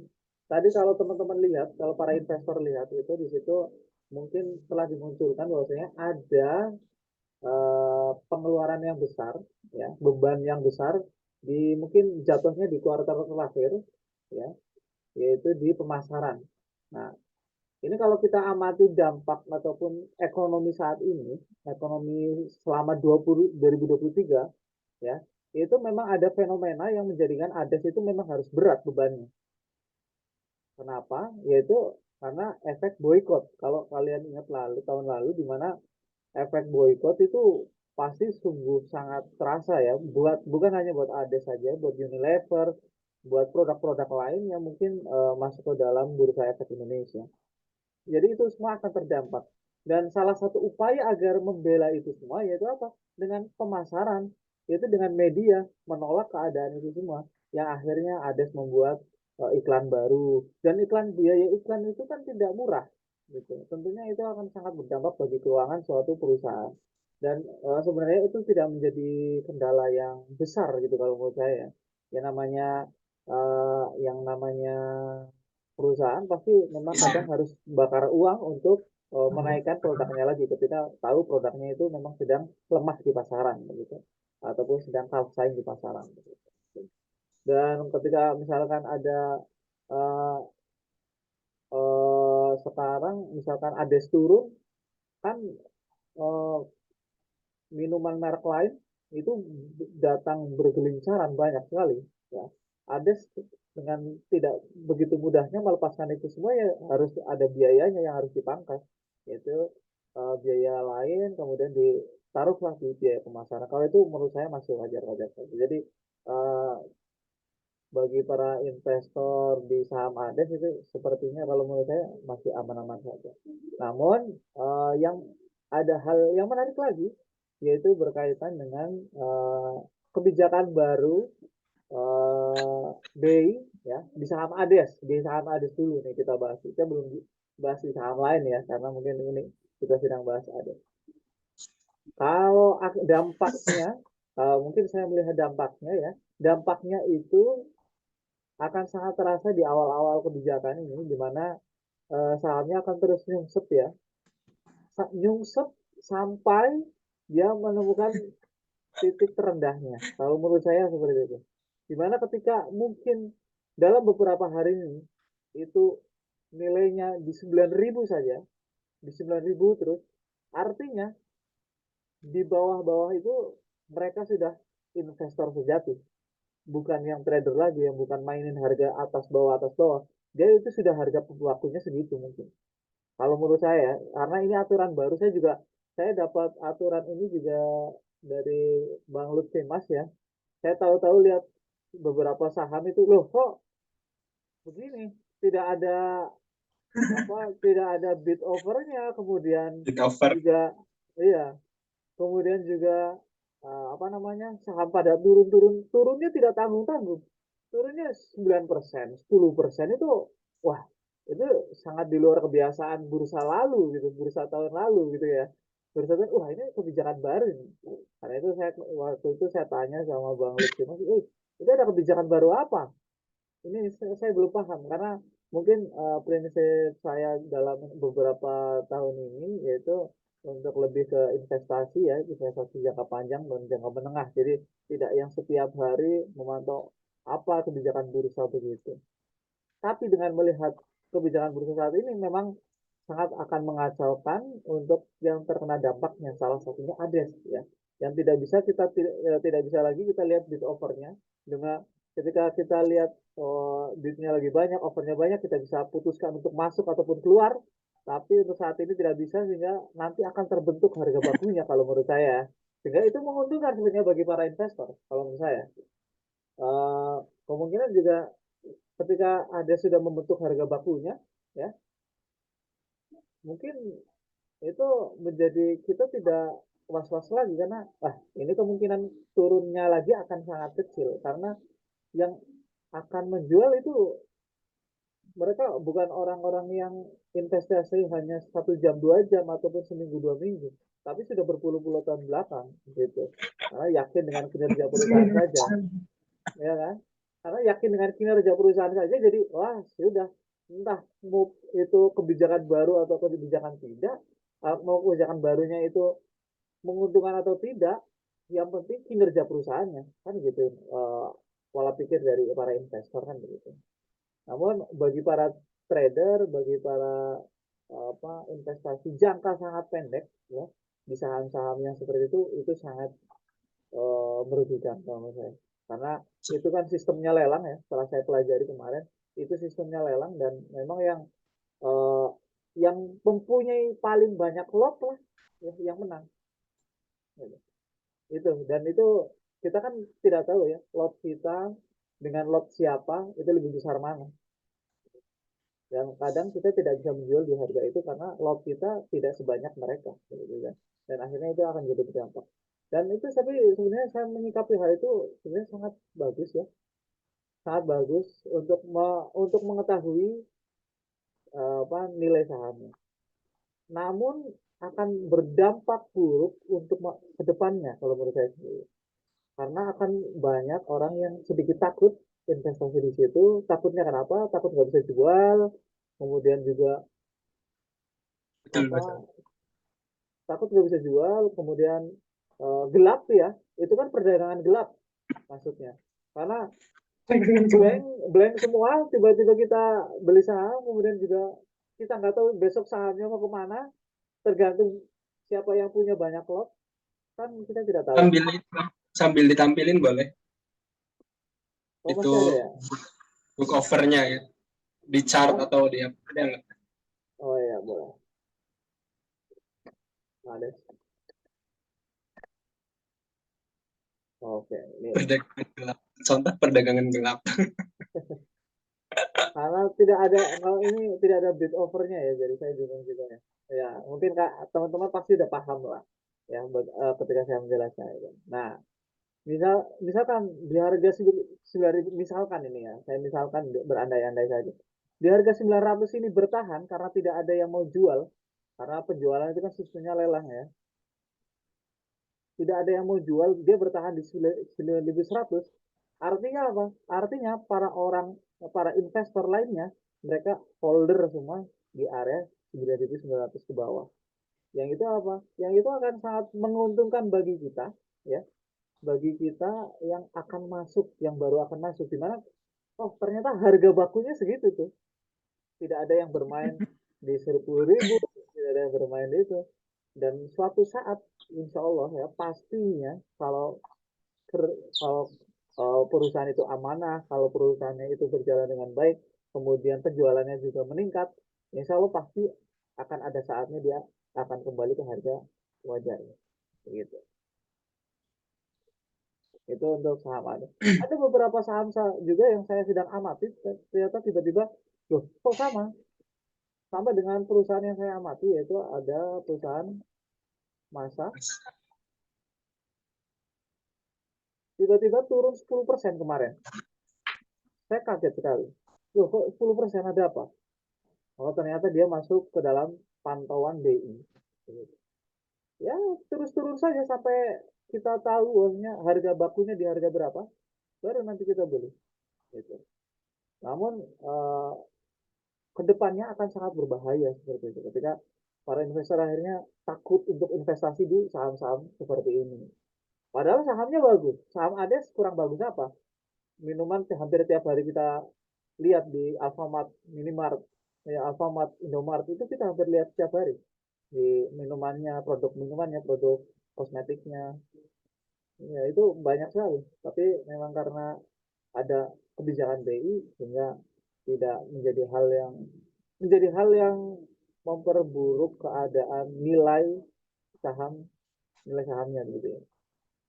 tadi kalau teman-teman lihat, kalau para investor lihat itu di situ mungkin telah dimunculkan bahwasanya ada pengeluaran yang besar, ya, beban yang besar di mungkin jatuhnya di kuartal terakhir, ya, yaitu di pemasaran. Nah, ini kalau kita amati dampak ataupun ekonomi saat ini, ekonomi selama 2023, ya, itu memang ada fenomena yang menjadikan ADES itu memang harus berat bebannya. Kenapa? Yaitu karena efek boykot. Kalau kalian ingat lalu tahun lalu di mana efek boykot itu pasti sungguh sangat terasa ya, bukan hanya buat ADES saja, buat Unilever, buat produk-produk lain yang mungkin masuk ke dalam bursa efek Indonesia. Jadi itu semua akan terdampak. Dan salah satu upaya agar membela itu semua yaitu apa? Dengan pemasaran, yaitu dengan media menolak keadaan itu semua. Yang akhirnya ADES membuat iklan baru. Dan biaya iklan itu kan tidak murah. Gitu. Tentunya itu akan sangat berdampak bagi keuangan suatu perusahaan. Dan sebenarnya itu tidak menjadi kendala yang besar gitu kalau menurut saya. Yang namanya perusahaan pasti memang kadang harus bakar uang untuk menaikkan produknya lagi ketika tahu produknya itu memang sedang lemah di pasaran begitu ataupun sedang kalah saing di pasaran begitu. Dan ketika misalkan ada uh, sekarang misalkan ada turun kan uh, minuman merek lain itu datang bergelincaran banyak sekali ya. Ada dengan tidak begitu mudahnya melepaskan itu semua ya harus ada biayanya yang harus dipangkas yaitu biaya lain kemudian ditaruhlah di biaya pemasaran. Kalau itu menurut saya masih wajar-wajar saja. Jadi uh, bagi para investor di saham ADES itu sepertinya kalau menurut saya masih aman-aman saja. Namun yang ada hal yang menarik lagi yaitu berkaitan dengan kebijakan baru BI ya di saham ADES dulu nih kita bahas. Kita belum bahas di saham lain ya karena mungkin ini kita sedang bahas ADES. Kalau dampaknya mungkin saya melihat dampaknya ya. Dampaknya itu akan sangat terasa di awal-awal kebijakan ini, di mana sahamnya akan terus nyungsep ya, nyungsep sampai dia menemukan titik terendahnya. Kalau menurut saya seperti itu. Di mana ketika mungkin dalam beberapa hari ini itu nilainya di 9.000 saja, di 9.000 terus, artinya di bawah-bawah itu mereka sudah investor sejati, bukan yang trader lagi yang bukan mainin harga atas bawah dia itu sudah harga waktunya segitu mungkin kalau menurut saya karena ini aturan baru saya dapat aturan ini juga dari Bang Lutfi Mas ya saya tahu-tahu lihat beberapa saham itu loh kok begini tidak ada tidak ada bid overnya kemudian Bit over. juga iya kemudian juga apa namanya saham pada turunnya tidak tanggung-tanggung turunnya 9%, 10% itu wah itu sangat di luar kebiasaan bursa lalu gitu bursa tahun lalu gitu ya bursa tahun wah ini kebijakan baru nih karena itu waktu itu saya tanya sama Bang Lutfi Mas itu ada kebijakan baru apa ini saya belum paham karena mungkin prinsip saya dalam beberapa tahun ini yaitu untuk lebih ke investasi ya investasi jangka panjang dan jangka menengah jadi tidak yang setiap hari memantau apa kebijakan bursa begitu tapi dengan melihat kebijakan bursa saat ini memang sangat akan mengacaukan untuk yang terkena dampaknya salah satunya ADES ya yang tidak bisa lagi kita lihat bid overnya dengan ketika kita lihat bidnya lagi banyak overnya banyak kita bisa putuskan untuk masuk ataupun keluar tapi untuk saat ini tidak bisa sehingga nanti akan terbentuk harga bakunya kalau menurut saya sehingga itu menguntungkan sebenarnya bagi para investor kalau menurut saya. Eh, Kemungkinan juga ketika ada sudah membentuk harga bakunya, ya mungkin itu menjadi kita tidak was-was lagi karena ini kemungkinan turunnya lagi akan sangat kecil karena yang akan menjual itu mereka bukan orang-orang yang investasi hanya 1 jam 2 jam ataupun seminggu 2 minggu, tapi sudah berpuluh-puluh tahun belakang gitu. Karena yakin dengan kinerja perusahaan saja, ya kan? Karena yakin dengan kinerja perusahaan saja, jadi wah sudah entah mau itu kebijakan baru atau kebijakan tidak, mau kebijakan barunya itu menguntungkan atau tidak, yang penting kinerja perusahaannya kan gitu. Pola pikir dari para investor kan begitu. Namun bagi para trader, bagi para investasi jangka sangat pendek, ya di saham-saham yang seperti itu sangat merugikan kalau menurut saya. Karena itu kan sistemnya lelang ya, setelah saya pelajari kemarin, itu sistemnya lelang dan memang eh, yang mempunyai paling banyak lot lah ya, yang menang. Itu dan itu kita kan tidak tahu ya lot kita dengan lot siapa itu lebih besar mana. Yang kadang kita tidak bisa menjual di harga itu karena lot kita tidak sebanyak mereka, gitu kan. Dan akhirnya itu akan jadi berdampak. Dan itu tapi sebenarnya saya menyikapi hal itu sebenarnya sangat bagus ya, sangat bagus untuk mengetahui nilai sahamnya. Namun akan berdampak buruk untuk ke depannya kalau menurut saya sendiri. Karena akan banyak orang yang sedikit takut investasi di situ. Takutnya kenapa? Takut nggak bisa jual, kemudian juga Betul, apa betul. takut nggak bisa jual, kemudian gelap ya, itu kan perdagangan gelap maksudnya. Karena blank blank semua, tiba-tiba kita beli saham, kemudian juga kita nggak tahu besok sahamnya mau kemana, tergantung siapa yang punya banyak lot, kan kita tidak tahu. Sambil itu, sambil ditampilin boleh. Oh Itu masih ada ya? book overnya ya. Di chart Oh, atau di apa. Ada nggak? oh ya boleh. Ada. Oke, ini Perdagangan gelap. Contoh perdagangan gelap. karena tidak ada kalau ini tidak ada bid overnya ya, jadi saya bingung juga ya. Ya mungkin kak teman-teman pasti udah paham lah ya ketika saya menjelaskan itu. Nah, misalkan di harga 9.000, misalkan ini ya, saya misalkan berandai-andai saja. Di harga 900 ini bertahan karena tidak ada yang mau jual, karena penjualan itu kan sistemnya lelang ya. Tidak ada yang mau jual, dia bertahan di 9.100. Artinya apa? Artinya para investor lainnya, mereka holder semua di area 9.900 ke bawah. Yang itu apa? Yang itu akan sangat menguntungkan bagi kita, ya, bagi kita yang akan masuk, yang baru akan masuk, di mana oh ternyata harga bakunya segitu tuh, tidak ada yang bermain di 10.000, tidak ada yang bermain di itu. Dan suatu saat, insya Allah ya pastinya kalau perusahaan itu amanah, kalau perusahaannya itu berjalan dengan baik, kemudian penjualannya juga meningkat, insya Allah pasti akan ada saatnya dia akan kembali ke harga wajar, gitu. Itu untuk saham ada. Ada beberapa saham juga yang saya sedang amati, ternyata tiba-tiba, loh, kok sama dengan perusahaan yang saya amati, yaitu ada perusahaan masa, tiba-tiba turun 10% kemarin. Saya kaget sekali. Loh, kok 10% ada apa? Oh, ternyata dia masuk ke dalam pantauan BI. Ya, terus turun saja sampai kita tahu bahwasanya harga bakunya di harga berapa, baru nanti kita beli. Gitu. Namun, kedepannya akan sangat berbahaya seperti itu. Ketika para investor akhirnya takut untuk investasi di saham-saham seperti ini. Padahal sahamnya bagus. Saham ADES kurang bagus apa? Minuman hampir tiap hari kita lihat di Alfamart, Minimart, ya Alfamart, Indomart itu kita hampir lihat setiap hari di minumannya, produk kosmetiknya, ya itu banyak sekali. Tapi memang karena ada kebijakan BI sehingga tidak menjadi hal yang memperburuk keadaan saham nilai sahamnya gitu ya.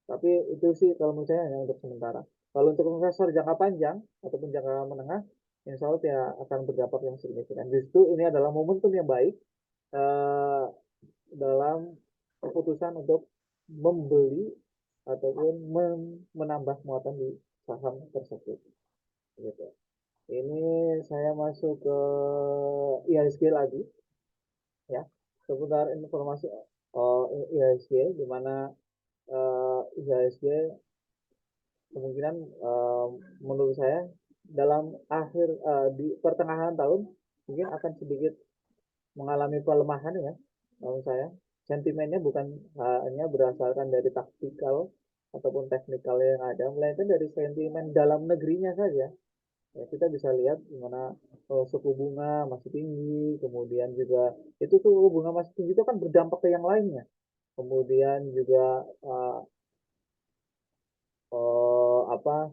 Tapi itu sih kalau menurut saya hanya untuk sementara. Kalau untuk investor jangka panjang ataupun jangka menengah, insya Allah tidak akan berdampak yang signifikan. Justru ini adalah momentum yang baik eh, dalam keputusan untuk membeli ataupun menambah muatan di saham tersebut. Gitu. Ini saya masuk ke IHSG lagi, ya. Seputar informasi IHSG, di mana IHSG kemungkinan menurut saya dalam di pertengahan tahun mungkin akan sedikit mengalami pelemahan ya, menurut saya. Sentimennya bukan hanya berdasarkan dari taktikal ataupun teknikal yang ada, melainkan dari sentimen dalam negerinya saja. Ya, kita bisa lihat gimana suku bunga masih tinggi, kemudian juga itu suku bunga masih tinggi itu kan berdampak ke yang lainnya. Kemudian juga apa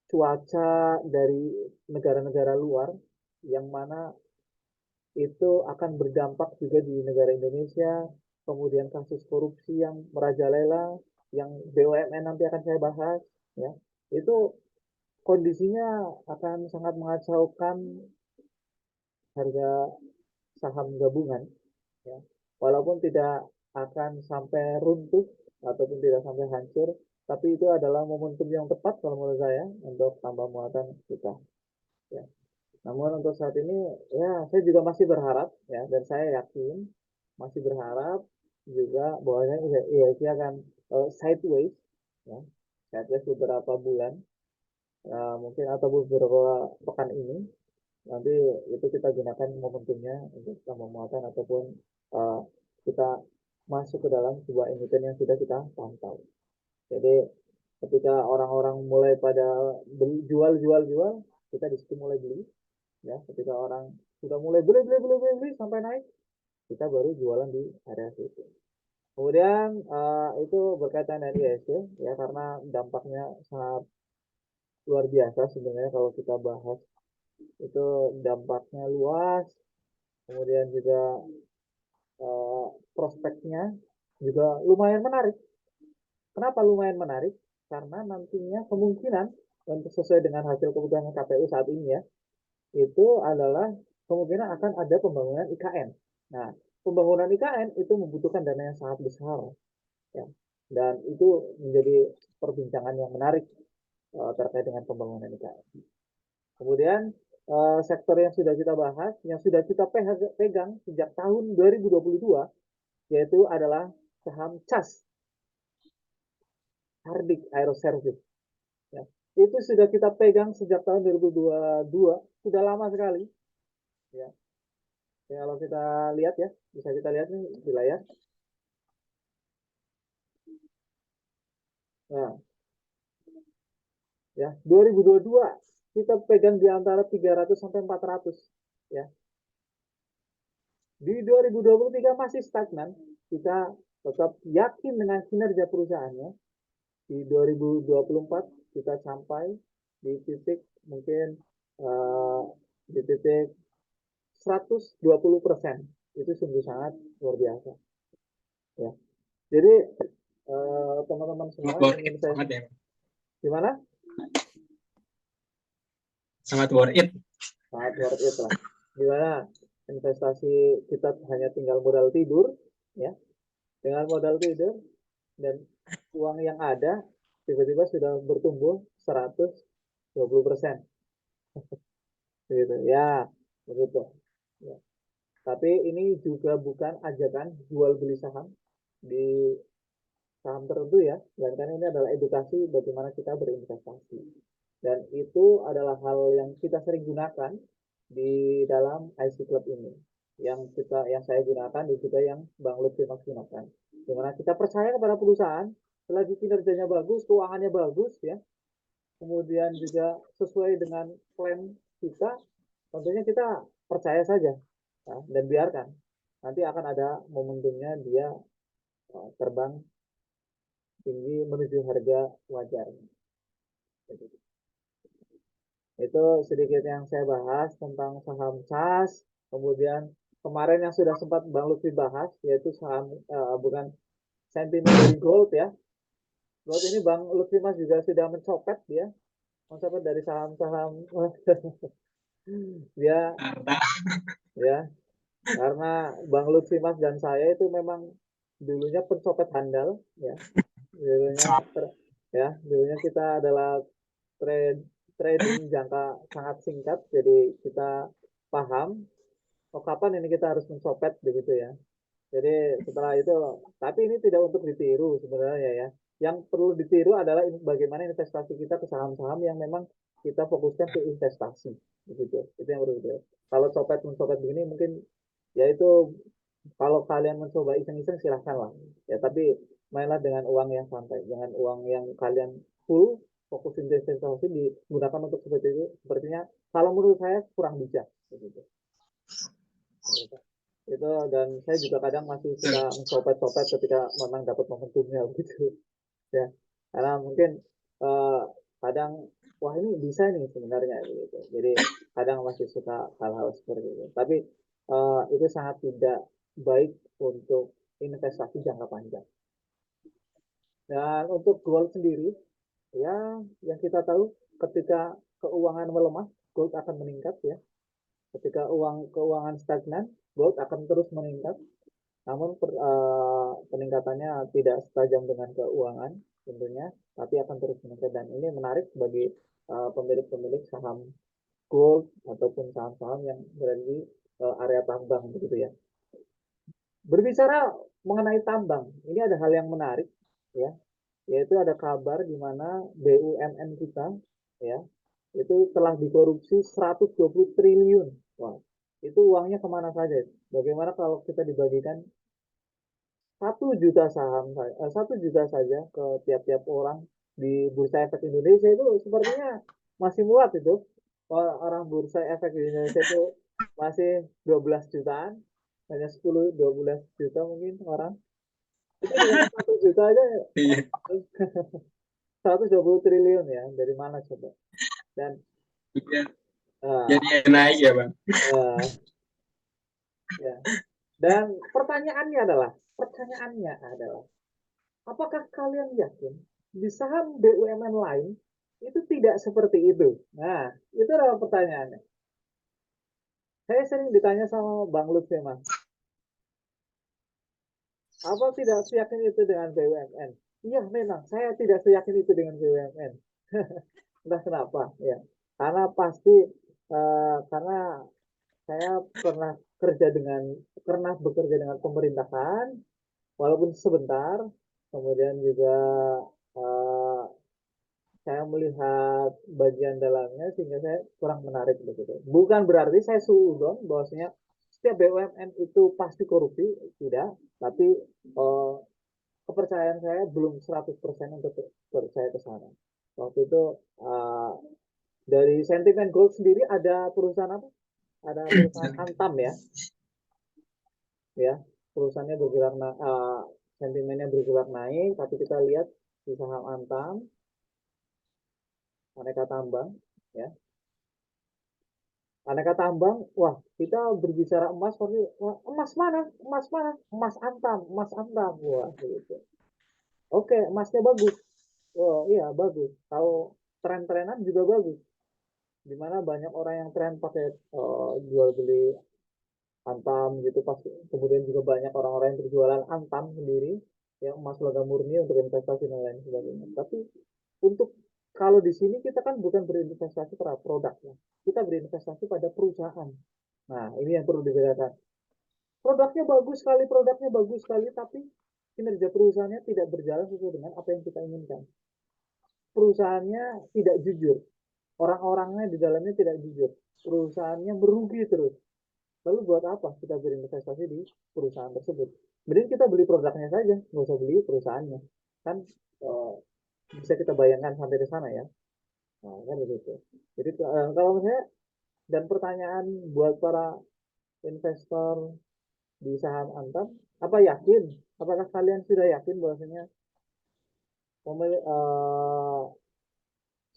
cuaca dari negara-negara luar yang mana itu akan berdampak juga di negara Indonesia, kemudian kasus korupsi yang merajalela, yang BUMN nanti akan saya bahas, ya, itu kondisinya akan sangat mengacaukan harga saham gabungan, ya. Walaupun tidak akan sampai runtuh ataupun tidak sampai hancur, tapi itu adalah momentum yang tepat kalau menurut saya untuk tambah muatan kita, ya. Namun untuk saat ini ya saya juga masih berharap ya, dan saya yakin masih berharap juga bahwasanya IHSG akan sideways, ya, sideways beberapa bulan, mungkin atau beberapa pekan ini. Nanti itu kita gunakan momentumnya untuk tambah muatan ataupun uh, kita masuk ke dalam sebuah emiten yang sudah kita pantau. Jadi ketika orang-orang mulai pada beli, jual, kita di situ mulai beli, ya. Ketika orang sudah mulai beli sampai naik, kita baru jualan di area situ. Kemudian itu berkaitan dengan ISG, ya, karena dampaknya sangat luar biasa sebenarnya kalau kita bahas. Itu dampaknya luas, kemudian juga prospeknya juga lumayan menarik. Kenapa lumayan menarik? Karena nantinya kemungkinan untuk sesuai dengan hasil keputusan KPU saat ini, ya, itu adalah kemungkinan akan ada pembangunan IKN. Nah, pembangunan IKN itu membutuhkan dana yang sangat besar, ya, dan itu menjadi perbincangan yang menarik terkait dengan pembangunan IKN. Kemudian sektor yang sudah kita bahas, yang sudah kita pegang sejak tahun 2022, yaitu adalah saham CAS, Hardik Aero Service. Ya. Itu sudah kita pegang sejak tahun 2022, sudah lama sekali. Ya. Ya, kalau kita lihat ya, bisa kita lihat nih di layar. Nah, ya, 2022 kita pegang di antara 300 sampai 400, ya. Di 2023 masih stagnan, kita tetap yakin dengan kinerja perusahaannya. Di 2024 kita sampai di titik mungkin di titik 120%. Itu sungguh sangat luar biasa, ya. Jadi teman-teman semua Sangat worth ingin it saya banget ya. gimana? Sangat worth it. Sangat worth it lah. Gimana investasi kita hanya tinggal modal tidur, ya. Dengan modal tidur dan uang yang ada tiba-tiba sudah bertumbuh 120%, gitu ya, begitu, ya. Tapi ini juga bukan ajakan jual beli saham di saham tertentu, ya, melainkan ini adalah edukasi bagaimana kita berinvestasi, dan itu adalah hal yang kita sering gunakan di dalam IC Club ini, yang saya gunakan dan juga yang Bang Lutfi Mas gunakan, dimana kita percaya kepada perusahaan selagi kinerjanya bagus, keuangannya bagus, ya, kemudian juga sesuai dengan plan kita, tentunya kita percaya saja, ya, dan biarkan nanti akan ada momentumnya dia terbang tinggi menuju harga wajar. Itu sedikit yang saya bahas tentang saham SAS. Kemudian kemarin yang sudah sempat Bang Lutfi bahas, yaitu saham bukan sentimen dari gold ya. Gold ini Bang Lutfi Mas juga sudah mencopet ya, mencopet dari saham-saham dia Harta. ya, karena Bang Lutfi Mas dan saya itu memang dulunya pencopet handal ya. Dulunya kita adalah trading jangka sangat singkat, jadi kita paham oh kapan ini kita harus mencopet begitu ya. Jadi setelah itu, tapi ini tidak untuk ditiru sebenarnya ya. Yang perlu ditiru adalah bagaimana investasi kita ke saham-saham yang memang kita fokuskan ke investasi, begitu. Itu yang perlu ditiru. Kalau copet mencopet begini mungkin ya itu kalau kalian mencoba iseng-iseng silahkan lah. Ya tapi mainlah dengan uang yang santai, dengan uang yang kalian full fokus investasi digunakan untuk seperti itu. Sepertinya kalau menurut saya kurang bijak, begitu. Itu dan saya juga kadang masih suka mencopet-copet ketika memang dapat momentumnya gitu ya, karena mungkin eh, kadang wah ini bisa nih sebenarnya gitu, jadi kadang masih suka hal-hal seperti itu, tapi itu sangat tidak baik untuk investasi jangka panjang. Dan untuk gold sendiri ya, yang kita tahu ketika keuangan melemah gold akan meningkat ya, ketika keuangan stagnan gold akan terus meningkat. Namun peningkatannya tidak setajam dengan keuangan tentunya, tapi akan terus meningkat, dan ini menarik bagi pemilik-pemilik saham gold ataupun saham-saham yang berada di area tambang begitu ya. Berbicara mengenai tambang, ini ada hal yang menarik ya, yaitu ada kabar di mana BUMN kita ya itu telah dikorupsi 120 triliun. Wah, itu uangnya kemana saja? Bagaimana kalau kita dibagikan 1 juta saham 1 juta saja ke tiap-tiap orang di Bursa Efek Indonesia itu sepertinya masih muat itu. Orang Bursa Efek Indonesia itu masih 12 jutaan, hanya 10-12 juta mungkin orang. Itu dengan 1 juta aja Iya. 120 triliun ya, dari mana coba? Dan Iya. uh, Jadi naik ya bang. uh, ya. Dan pertanyaannya adalah apakah kalian yakin di saham BUMN lain itu tidak seperti itu? Nah, itu adalah pertanyaannya. Saya sering ditanya sama Bang Lutfi, Mas, apa tidak seyakin itu dengan BUMN? Iya, memang saya tidak seyakin itu dengan BUMN. Entah kenapa, ya. Karena saya pernah bekerja dengan pemerintahan, walaupun sebentar, kemudian juga uh, saya melihat bagian dalamnya sehingga saya kurang menarik begitu. Bukan berarti saya suudon bahwasanya setiap BUMN itu pasti korupsi, tidak, tapi uh, kepercayaan saya belum 100% untuk percaya ke sana. Waktu itu dari sentimen gold sendiri ada perusahaan apa? Ada perusahaan Antam ya, ya perusahaannya sentimennya bergerak naik, tapi kita lihat di saham Antam, aneka tambang, ya aneka tambang, wah kita berbicara emas, tapi wah, emas mana, emas mana, emas Antam, wah gitu. Oke, emasnya bagus, oh iya bagus, tahu tren-trenan juga bagus, dimana banyak orang yang tren pakai jual beli Antam gitu, pasti kemudian juga banyak orang-orang yang berjualan Antam sendiri, yang emas logam murni untuk investasi dan lain sebagainya. Tapi untuk kalau di sini kita kan bukan berinvestasi pada produk ya, kita berinvestasi pada perusahaan. Nah, ini yang perlu dibedakan. Produknya bagus sekali, tapi kinerja perusahaannya tidak berjalan sesuai dengan apa yang kita inginkan. Perusahaannya tidak jujur, orang-orangnya di dalamnya tidak jujur, perusahaannya merugi terus. Lalu buat apa kita berinvestasi di perusahaan tersebut? Mending kita beli produknya saja, nggak usah beli perusahaannya. Kan eh, bisa kita bayangkan sampai ke sana ya. Nah, kan begitu. Jadi kalau saya, dan pertanyaan buat para investor di saham Antam, apa yakin? Apakah kalian sudah yakin bahwasanya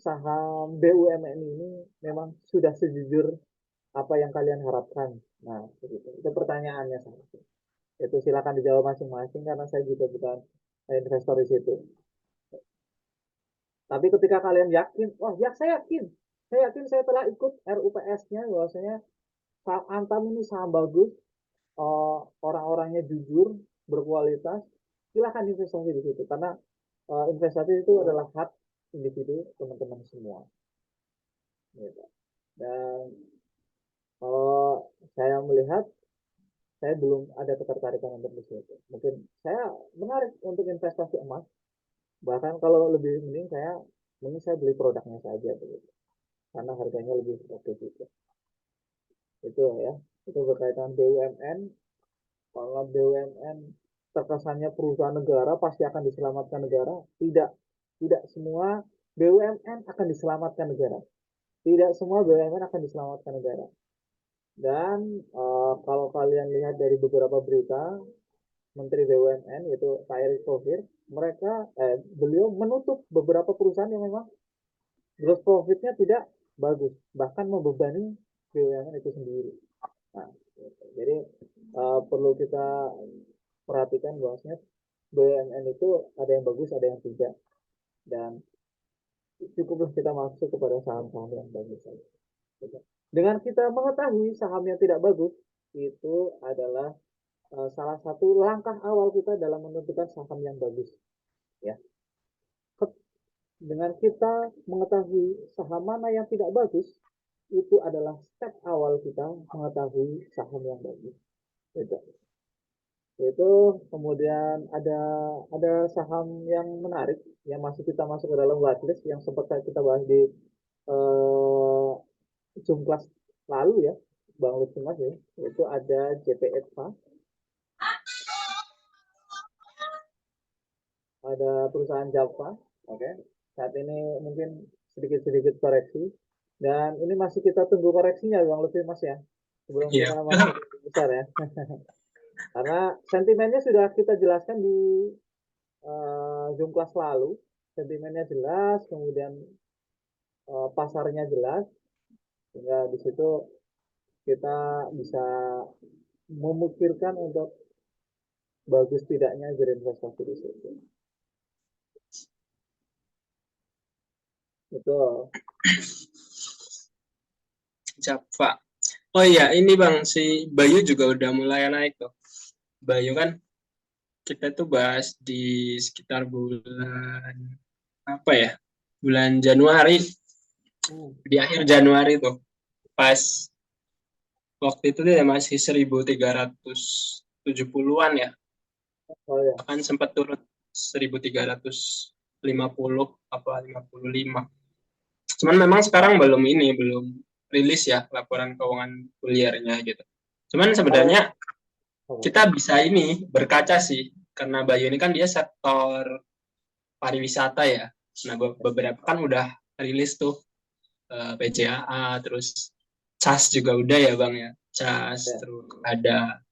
saham BUMN ini memang sudah sejujur apa yang kalian harapkan? Nah, begitu. Itu pertanyaannya saya. Itu silakan dijawab masing-masing karena saya juga bukan investor di situ. Tapi ketika kalian yakin, wah ya saya yakin saya telah ikut RUPS-nya bahwasanya saham Antam ini saham bagus, orang-orangnya jujur, berkualitas, silahkan investasi di situ karena investasi itu adalah hak individu teman-teman semua. Gitu. Dan kalau saya melihat saya belum ada ketertarikan untuk di situ. Mungkin saya menarik untuk investasi emas. Bahkan kalau lebih mending saya beli produknya saja begitu. Karena harganya lebih oke juga. Itu ya. Itu berkaitan BUMN. Kalau BUMN terkesannya perusahaan negara pasti akan diselamatkan negara. Tidak. Tidak semua BUMN akan diselamatkan negara. Tidak semua BUMN akan diselamatkan negara. Dan kalau kalian lihat dari beberapa berita, Menteri BUMN yaitu Pak Erick Thohir, beliau menutup beberapa perusahaan yang memang gross profitnya tidak bagus, bahkan membebani BUMN itu sendiri. Nah, jadi perlu kita perhatikan bahwasanya BUMN itu ada yang bagus, ada yang tidak, dan cukuplah kita masuk kepada saham-saham yang bagus saja. Dengan kita mengetahui saham yang tidak bagus, itu adalah salah satu langkah awal kita dalam menentukan saham yang bagus. Ya, dengan kita mengetahui saham mana yang tidak bagus, itu adalah step awal kita mengetahui saham yang bagus. Itu. Itu kemudian ada saham yang menarik yang masih kita masuk ke dalam whitelist yang sempat kita bahas di eh, Zoom class lalu ya, Bang Lutfi Mas ya, itu ada JP Edva, ada perusahaan Java, oke. Okay. Saat ini mungkin sedikit-sedikit koreksi, dan ini masih kita tunggu koreksinya Bang Lutfi Mas ya, sebelum Iya. kita masuk besar ya. Karena sentimennya sudah kita jelaskan di Zoom kelas lalu, sentimennya jelas, kemudian pasarnya jelas, sehingga di situ kita bisa memikirkan untuk bagus tidaknya berinvestasi di situ. Betul. Java. Oh iya, ini Bang, si Bayu juga udah mulai naik tuh. Bayu kan kita tuh bahas di sekitar bulan apa ya? Bulan Januari, di akhir Januari tuh. Pas waktu itu dia masih 1370-an ya. Oh ya. Bahkan sempat turun 1350 apa 55. Cuman memang sekarang belum rilis ya laporan keuangan kuliahnya gitu. Cuman sebenarnya kita bisa ini berkaca sih karena Bayu ini kan dia sektor pariwisata ya. Nah, beberapa kan udah rilis tuh PJAA, terus CAS juga udah ya Bang ya. CAS, Ya. terus ada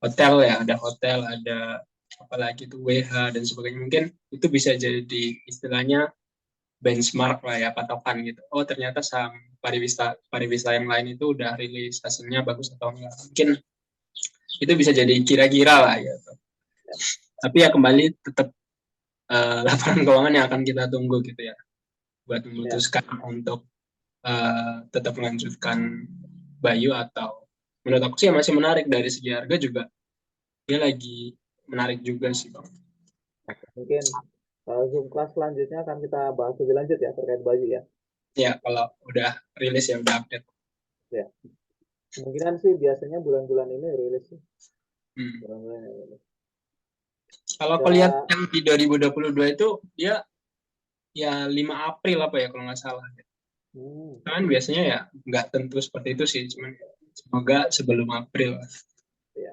hotel ya, ada hotel, ada apalagi tuh WH dan sebagainya. Mungkin itu bisa jadi istilahnya benchmark lah ya, patokan gitu. Oh, ternyata saham pariwisata yang lain itu udah rilis hasilnya bagus atau enggak. Mungkin itu bisa jadi kira-kira lah gitu. Tapi ya kembali tetap laporan keuangan yang akan kita tunggu gitu ya buat Ya. memutuskan untuk tetap melanjutkan Bayu atau menurut aku sih masih menarik dari segi harga juga dia lagi menarik juga sih Bang. Mungkin Zoom kelas selanjutnya akan kita bahas lebih lanjut ya terkait baju ya. Ya kalau udah rilis ya udah update. Ya. Kemungkinan sih biasanya bulan-bulan ini rilis sih. Hmm. Bulan-bulan ini rilis. Kalau aku lihat Ya. yang di 2022 itu dia ya 5 April apa ya kalau nggak salah. Kan biasanya ya nggak tentu seperti itu sih, cuman semoga sebelum April. Ya.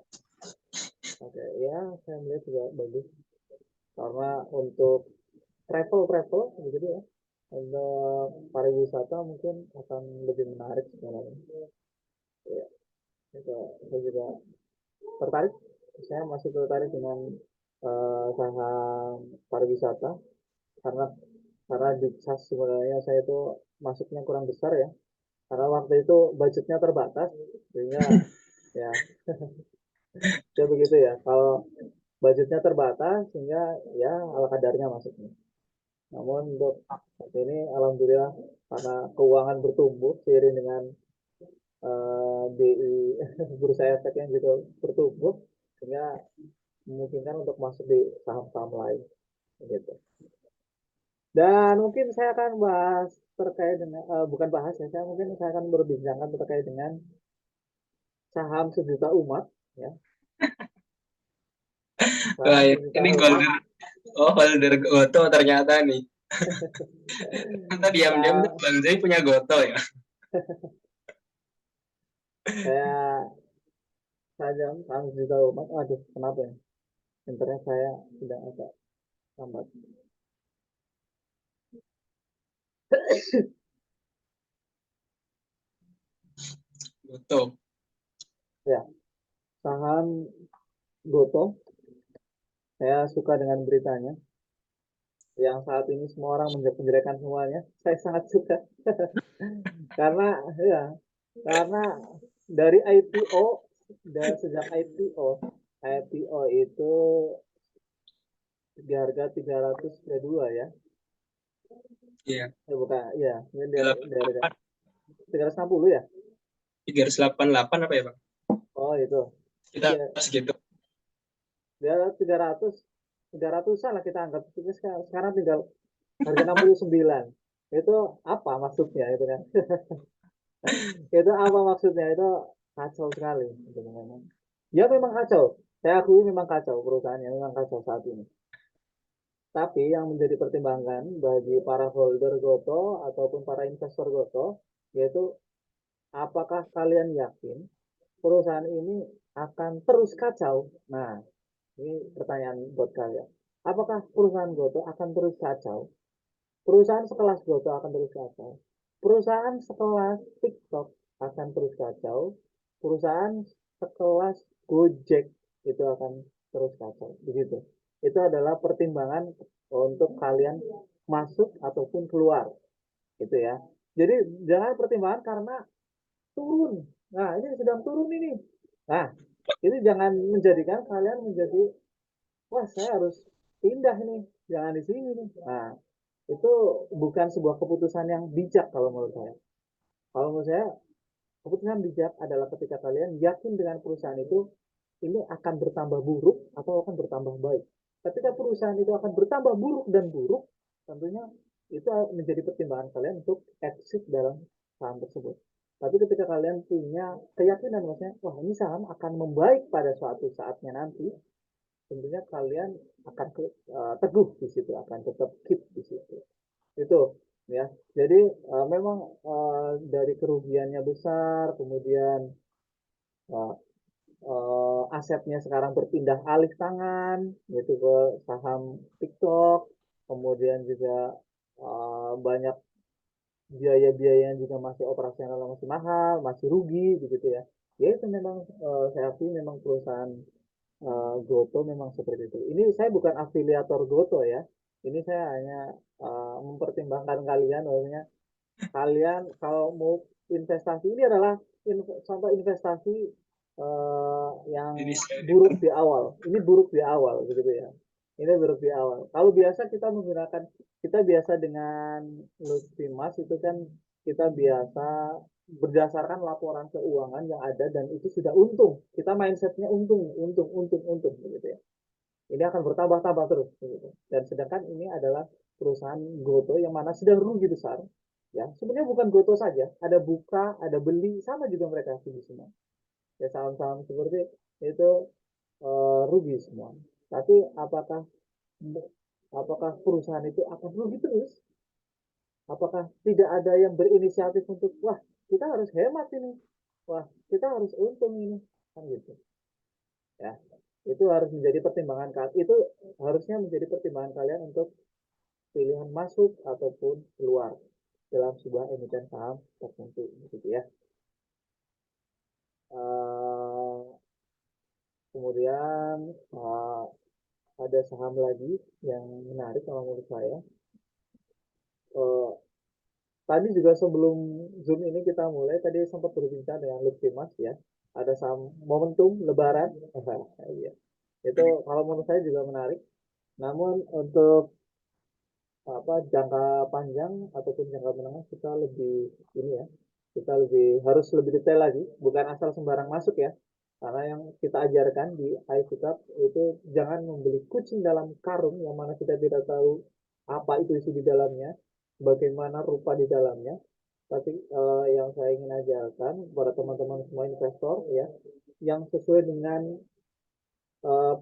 Oke, ya saya melihat juga bagus karena untuk travel begitu ya, untuk pariwisata mungkin akan lebih menarik sekarang. Ya, itu saya juga tertarik. Saya masih tertarik dengan saham pariwisata karena di SAS sebenarnya saya itu masuknya kurang besar ya karena waktu itu budgetnya terbatas sehingga Ya, ya begitu ya. Kalau budgetnya terbatas sehingga ya ala kadarnya masuknya. Namun untuk saat ini alhamdulillah karena keuangan bertumbuh seiring dengan BI bursa efek yang juga bertumbuh sehingga memungkinkan untuk masuk di saham-saham lain gitu. Dan mungkin saya akan bahas terkait dengan bukan bahas ya, saya akan berbincangkan terkait dengan saham sejuta umat ya. Wah, Saham sejuta ini umat. holder Goto ternyata nih. Kita diam-diam Sah- Bang Zai punya Goto ya. saya saham sejuta umat. Aduh, kenapa ya? Internet saya tidak agak lambat. Goto. Ya, saham Goto. Saya suka dengan beritanya. Yang saat ini semua orang menjelek-jelekan semuanya. Saya sangat suka. Karena ya, karena dari IPO dan sejak IPO itu di harga 332 ya. Iya. Bukan, ya, ini dari harga 388, 360 ya. 388 apa ya, Bang? Oh, itu. Kita Ya, segitu. dia 300-an lah kita anggap. Sekarang tinggal harga 69. Itu apa maksudnya itu kan? Itu apa maksudnya? Itu kacau sekali gitu, memang. Ya memang kacau. Saya akui memang kacau perusahaannya, memang kacau saat ini. Tapi yang menjadi pertimbangan bagi para holder Goto ataupun para investor Goto, yaitu apakah kalian yakin perusahaan ini akan terus kacau? Nah, ini pertanyaan buat kalian. Apakah perusahaan Goto akan terus kacau? Perusahaan sekelas Goto akan terus kacau. Perusahaan sekelas TikTok akan terus kacau. Perusahaan sekelas Gojek itu akan terus kacau. Begitu. Itu adalah pertimbangan untuk kalian masuk ataupun keluar. Gitu ya. Jadi jangan pertimbangan karena turun. Nah, ini sedang turun ini. Nah, ini jangan menjadikan kalian menjadi, wah saya harus pindah nih. Jangan di sini nih. Nah, itu bukan sebuah keputusan yang bijak kalau menurut saya. Kalau menurut saya, keputusan bijak adalah ketika kalian yakin dengan perusahaan itu ini akan bertambah buruk atau akan bertambah baik. Ketika perusahaan itu akan bertambah buruk dan buruk, tentunya itu menjadi pertimbangan kalian untuk exit dalam saham tersebut. Tapi ketika kalian punya keyakinan, maksudnya, wah ini saham akan membaik pada suatu saatnya nanti, tentunya kalian akan teguh di situ, akan tetap keep di situ. Itu ya. Jadi memang dari kerugiannya besar, kemudian uh, asetnya sekarang berpindah alih tangan, yaitu ke saham TikTok, kemudian juga banyak biaya-biaya yang juga masih operasional masih mahal, masih rugi, begitu ya. Ya itu memang saya akui memang perusahaan Goto memang seperti itu. Ini saya bukan afiliator Goto ya. Ini saya hanya mempertimbangkan kalian, maksudnya kalian kalau mau investasi ini adalah contoh investasi yang Ini buruk di awal. Ini buruk di awal, begitu ya. Ini buruk di awal. Kalau biasa kita biasa dengan Lutfi Mas itu kan kita biasa berdasarkan laporan keuangan yang ada dan itu sudah untung. Kita mindsetnya untung, untung, untung, untung, begitu ya. Ini akan bertambah-tambah terus, begitu. Dan sedangkan ini adalah perusahaan Goto yang mana sedang rugi besar. Ya, sebenarnya bukan Goto saja, ada buka, ada beli, sama juga mereka rugi semua. Ya saham-saham seperti itu rugi semua. Tapi apakah perusahaan itu akan rugi terus? Apakah tidak ada yang berinisiatif untuk wah kita harus hemat ini, wah kita harus untung ini, kan gitu. Ya, itu harus menjadi pertimbangan kalian. Itu harusnya menjadi pertimbangan kalian untuk pilihan masuk ataupun keluar dalam sebuah emiten saham tertentu, gitu ya. Uh, Kemudian ada saham lagi yang menarik kalau menurut saya. Uh, Tadi juga sebelum Zoom ini kita mulai, tadi sempat berbincang dengan Lutfi Mas ya. ada saham momentum Lebaran. Iya. Itu kalau menurut saya juga menarik. Namun untuk apa jangka panjang ataupun jangka menengah kita lebih ini ya, kita harus lebih detail lagi, bukan asal sembarang masuk ya. Karena yang kita ajarkan di iCitab itu jangan membeli kucing dalam karung yang mana kita tidak tahu apa itu isi di dalamnya, bagaimana rupa di dalamnya. Tapi yang saya ingin ajarkan kepada teman-teman semua investor ya, yang sesuai dengan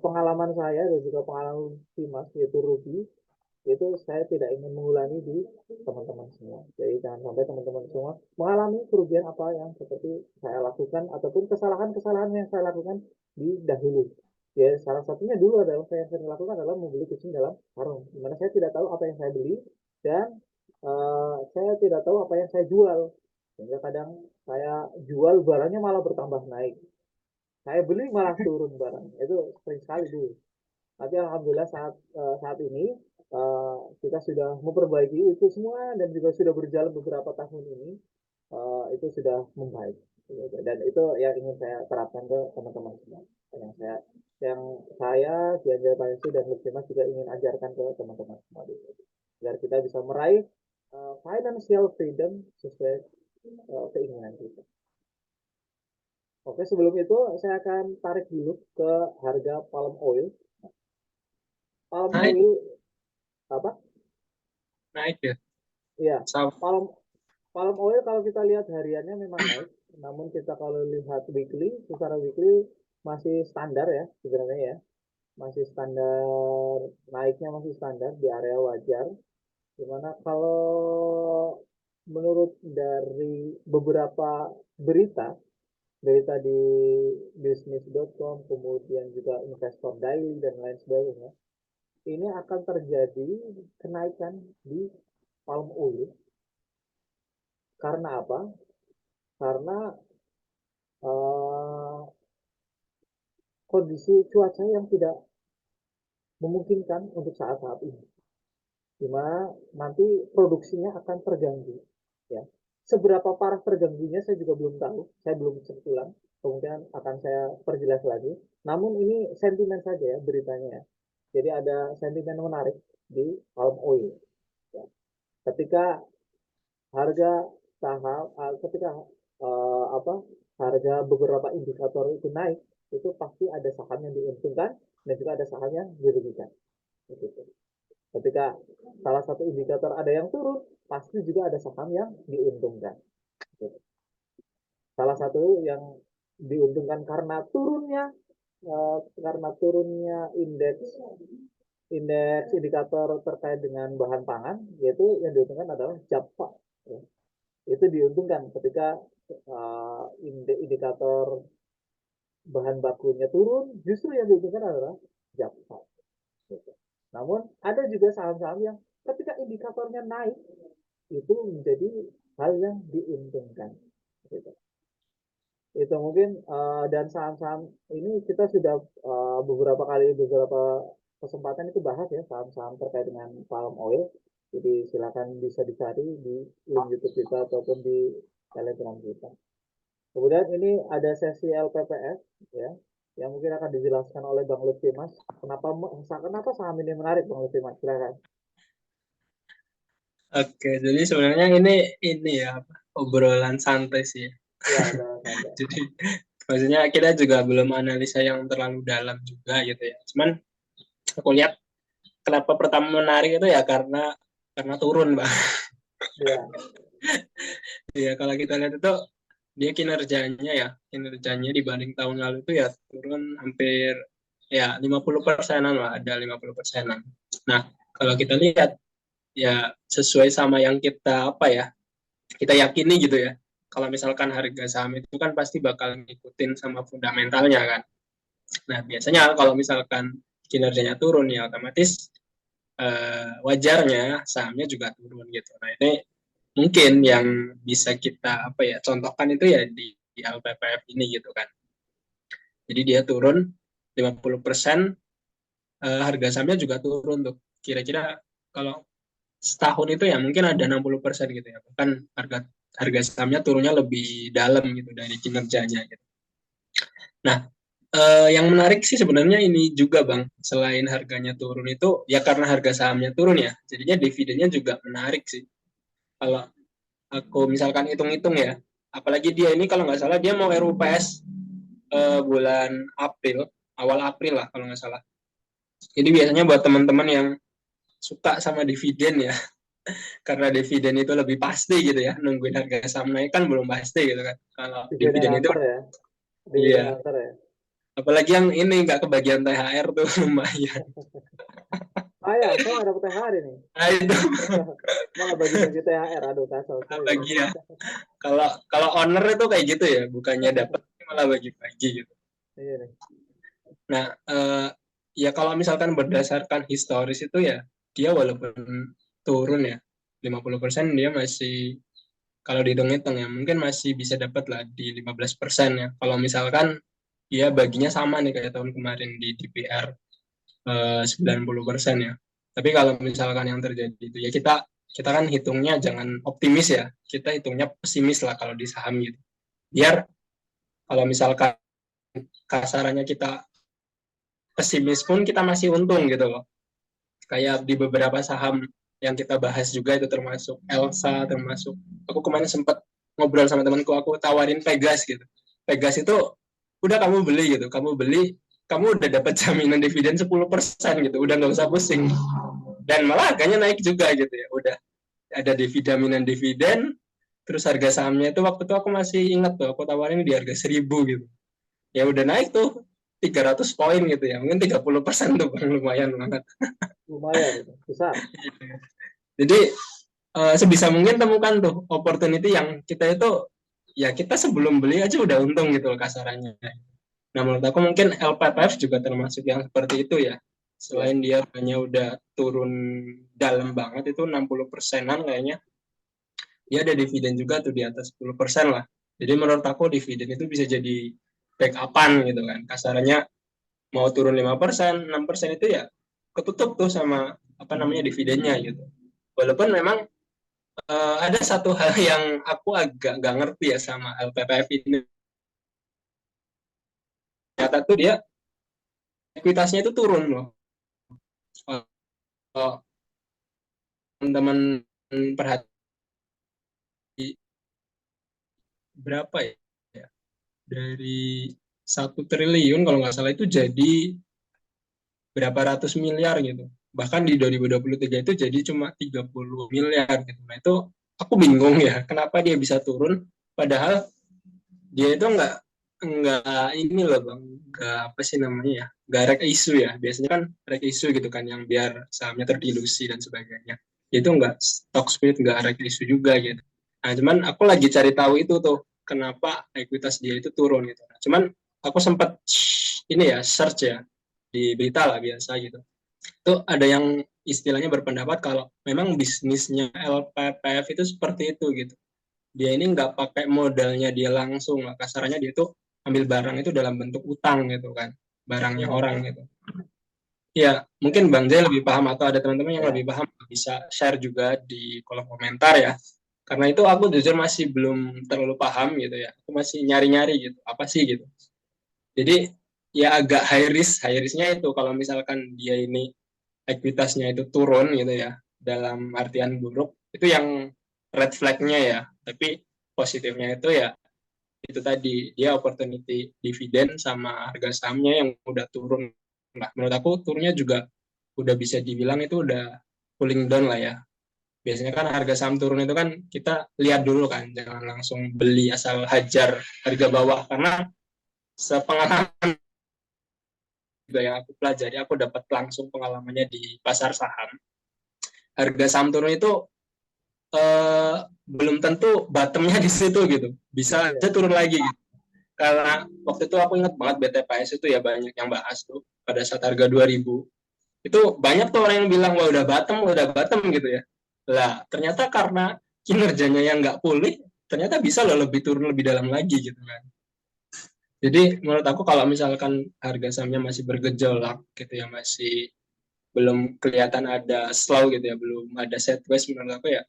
pengalaman saya dan juga pengalaman si Mas yaitu Ruby, itu saya tidak ingin mengulangi di teman-teman semua. Jadi jangan sampai teman-teman semua mengalami kerugian apa yang seperti saya lakukan ataupun kesalahan-kesalahan yang saya lakukan di dahulu. Ya, salah satunya dulu adalah saya yang sering lakukan adalah membeli kucing dalam karung. Dimana saya tidak tahu apa yang saya beli dan saya tidak tahu apa yang saya jual. Sehingga kadang saya jual barangnya malah bertambah naik. Saya beli malah turun barang. Itu sering sekali dulu. Tapi alhamdulillah saat ini kita sudah memperbaiki itu semua dan juga sudah berjalan beberapa tahun ini itu sudah membaik. Dan itu yang ingin saya terapkan ke teman-teman semua. Yang saya yang saya Gianjar Payasu dan Lutfi juga ingin ajarkan ke teman-teman semua agar kita bisa meraih financial freedom sesuai keinginan kita. Oke, sebelum itu saya akan tarik dulu ke harga palm oil. Palm Naik, oil apa? naik ya. Iya, Sama. palm palm oil kalau kita lihat hariannya memang naik, namun kita kalau lihat weekly, secara weekly masih standar ya sebenarnya ya, masih standar, naiknya masih standar di area wajar. Dimana kalau menurut dari beberapa berita, berita di bisnis.com, kemudian juga investor daily dan lain sebagainya, ini akan terjadi kenaikan di palm oil. Karena apa? Karena uh, kondisi cuaca yang tidak memungkinkan untuk saat-saat ini, di mana nanti produksinya akan terganggu. Ya, seberapa parah terganggunya saya juga belum tahu, saya belum cek ulang, kemudian akan saya perjelas lagi. Namun ini sentimen saja ya beritanya ya. Jadi ada sentimen menarik di palm oil. Ya. Ketika harga saham, ketika apa harga beberapa indikator itu naik, itu pasti ada saham yang diuntungkan dan juga ada saham yang dirugikan. Begitu. Ketika salah satu indikator ada yang turun, pasti juga ada saham yang diuntungkan. Begitu. Salah satu yang diuntungkan karena turunnya indeks indeks indikator terkait dengan bahan pangan, yaitu yang diuntungkan adalah JAPA. Ya. Itu diuntungkan ketika indikator bahan bakunya turun, justru yang diuntungkan adalah JAPA. Gitu. Namun ada juga saham-saham yang ketika indikatornya naik itu menjadi hal yang diuntungkan. Gitu. Itu mungkin dan saham-saham ini kita sudah beberapa kesempatan itu bahas ya saham-saham terkait dengan palm oil. Jadi silakan bisa dicari di link YouTube kita ataupun di Telegram kita. Kemudian ini ada sesi LPPS ya, yang mungkin akan dijelaskan oleh Bang Lutfi Mas. Kenapa saham ini menarik Bang Lutfi Mas? Silakan. Oke, jadi sebenarnya ini ya apa, obrolan santai sih. Ya, santai. Jadi maksudnya kita juga belum analisa yang terlalu dalam juga gitu ya. Cuman aku lihat kenapa pertama menarik itu ya karena turun, Bang. Ya, Ya kalau kita lihat itu dia kinerjanya dibanding tahun lalu itu ya turun hampir ya 50%-an lah, ada 50%-an. Nah, kalau kita lihat ya sesuai sama yang kita apa ya, kita yakini gitu ya. Kalau misalkan harga saham itu kan pasti bakal ngikutin sama fundamentalnya kan. Nah, biasanya kalau misalkan kinerjanya turun ya otomatis wajarnya sahamnya juga turun gitu. Nah, ini mungkin yang bisa kita apa ya contohkan itu ya di LPPF ini gitu kan. Jadi dia turun 50%, harga sahamnya juga turun tuh. Kira-kira kalau setahun itu ya mungkin ada 60% gitu ya. Bahkan harga harga sahamnya turunnya lebih dalam gitu dari kinerjanya gitu. Nah, yang menarik sih sebenarnya ini juga Bang, selain harganya turun itu ya karena harga sahamnya turun ya, jadinya dividennya juga menarik sih. Kalau aku misalkan hitung-hitung ya, apalagi dia ini kalau nggak salah dia mau RUPS bulan April, awal April lah kalau nggak salah. Jadi biasanya buat teman-teman yang suka sama dividen ya, karena dividen itu lebih pasti gitu ya, nungguin harga saham naik kan belum pasti gitu kan. Kalau Dividen yang dividen itu antar ya, dividen iya, antar ya. apalagi yang ini nggak kebagian THR tuh lumayan. Ah ya, saya nggak dapet THR ini. Nah itu Malah bagi-bagi THR, aduh kacau sekali ini. bagi ya. Kalau kalau owner itu kayak gitu ya, bukannya dapat malah bagi-bagi gitu. Iya nih. Nah, ya kalau misalkan berdasarkan historis itu ya, dia walaupun turun ya, 50% dia masih, kalau dihitung-hitung ya, mungkin masih bisa dapat lah di 15% ya. Kalau misalkan dia baginya sama nih kayak tahun kemarin di DPR 90% ya. Tapi kalau misalkan yang terjadi itu ya kita kita kan hitungnya jangan optimis ya, kita hitungnya pesimis lah kalau di saham gitu. Biar kalau misalkan kasarannya kita pesimis pun kita masih untung gitu loh. Kayak di beberapa saham yang kita bahas juga itu termasuk Elsa, termasuk aku kemarin sempat ngobrol sama temanku, aku tawarin Pegas gitu. Pegas itu udah kamu beli gitu, kamu beli, kamu udah dapat jaminan dividen 10% gitu, udah nggak usah pusing. Dan malah harganya naik juga gitu ya, udah ada jaminan dividen, terus harga sahamnya itu waktu itu aku masih ingat tuh, aku tawarin di harga 1.000 gitu. Ya udah naik tuh 300 poin gitu ya, mungkin 30% tuh bang, lumayan banget. Lumayan itu, besar. Jadi sebisa mungkin temukan tuh opportunity yang kita itu ya kita sebelum beli aja udah untung gitu loh kasarannya. Nah menurut aku mungkin LPPF juga termasuk yang seperti itu ya. Ya, Selain dia hanya udah turun dalam banget itu 60%-an kayaknya, dia ada dividen juga tuh di atas 10% lah. Jadi menurut aku dividen itu bisa jadi backupan gitu kan. Kasarannya mau turun 5%, 6% itu ya ketutup tuh sama apa namanya dividennya gitu. Walaupun memang ada satu hal yang aku agak nggak ngerti ya sama LPPF ini. Ternyata tuh dia ekuitasnya itu turun loh. Kalau teman-teman perhati berapa ya? Dari 1 triliun kalau nggak salah itu jadi berapa ratus miliar gitu. Bahkan di 2023 itu jadi cuma 30 miliar gitu. Nah itu aku bingung ya, kenapa dia bisa turun padahal dia itu nggak ini loh bang, nggak apa sih namanya ya, nggak rek isu ya, biasanya kan rek isu gitu kan yang biar sahamnya terdilusi dan sebagainya, itu nggak stock split, nggak rek isu juga gitu. Nah cuman aku lagi cari tahu itu tuh kenapa ekuitas dia itu turun gitu. Nah, cuman aku sempat ini ya search ya di berita lah biasa gitu, itu ada yang istilahnya berpendapat kalau memang bisnisnya LPPF itu seperti itu gitu, dia ini nggak pakai modalnya dia langsung lah, kasarannya dia tuh ambil barang itu dalam bentuk utang gitu kan, barangnya ya, orang gitu ya. Mungkin Bang Jai lebih paham atau ada teman-teman yang ya. lebih paham bisa share juga di kolom komentar ya, karena itu aku jujur masih belum terlalu paham gitu ya, aku masih nyari-nyari gitu apa sih gitu. Jadi ya agak high risknya itu kalau misalkan dia ini ekuitasnya itu turun gitu ya, dalam artian buruk itu yang red flag-nya ya. Tapi positifnya itu ya itu tadi, dia opportunity dividen sama harga sahamnya yang udah turun lah. Menurut aku turunnya juga udah bisa dibilang itu udah cooling down lah ya. Biasanya kan harga saham turun itu kan kita lihat dulu kan, jangan langsung beli asal hajar harga bawah, karena sepengalaman juga yang aku pelajari, aku dapat langsung pengalamannya di pasar saham, harga saham turun itu eh, belum tentu bottomnya di situ gitu, bisa aja Iya. turun lagi gitu. Karena waktu itu aku ingat banget BTPS itu ya banyak yang bahas tuh pada saat harga 2000 itu banyak tuh orang yang bilang wah udah bottom gitu ya. Lah ternyata karena kinerjanya yang nggak pulih, ternyata bisa loh lebih turun lebih dalam lagi gitu kan. Jadi menurut aku kalau misalkan harga sahamnya masih bergejolak gitu ya, masih belum kelihatan ada slow gitu ya, belum ada sideways, menurut aku ya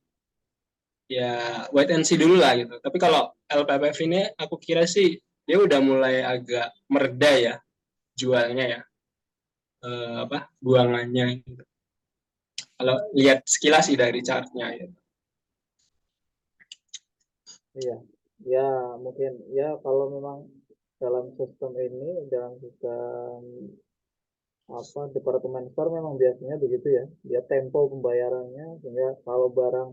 ya wait and see dulu lah gitu. Tapi kalau LPPF ini aku kira sih dia udah mulai agak mereda ya jualnya ya, buangannya gitu. Kalau lihat sekilas sih dari chartnya ya. Iya, ya mungkin ya kalau memang dalam sistem ini, dalam sistem apa departemen store memang biasanya begitu ya. Dia tempo pembayarannya sehingga kalau barang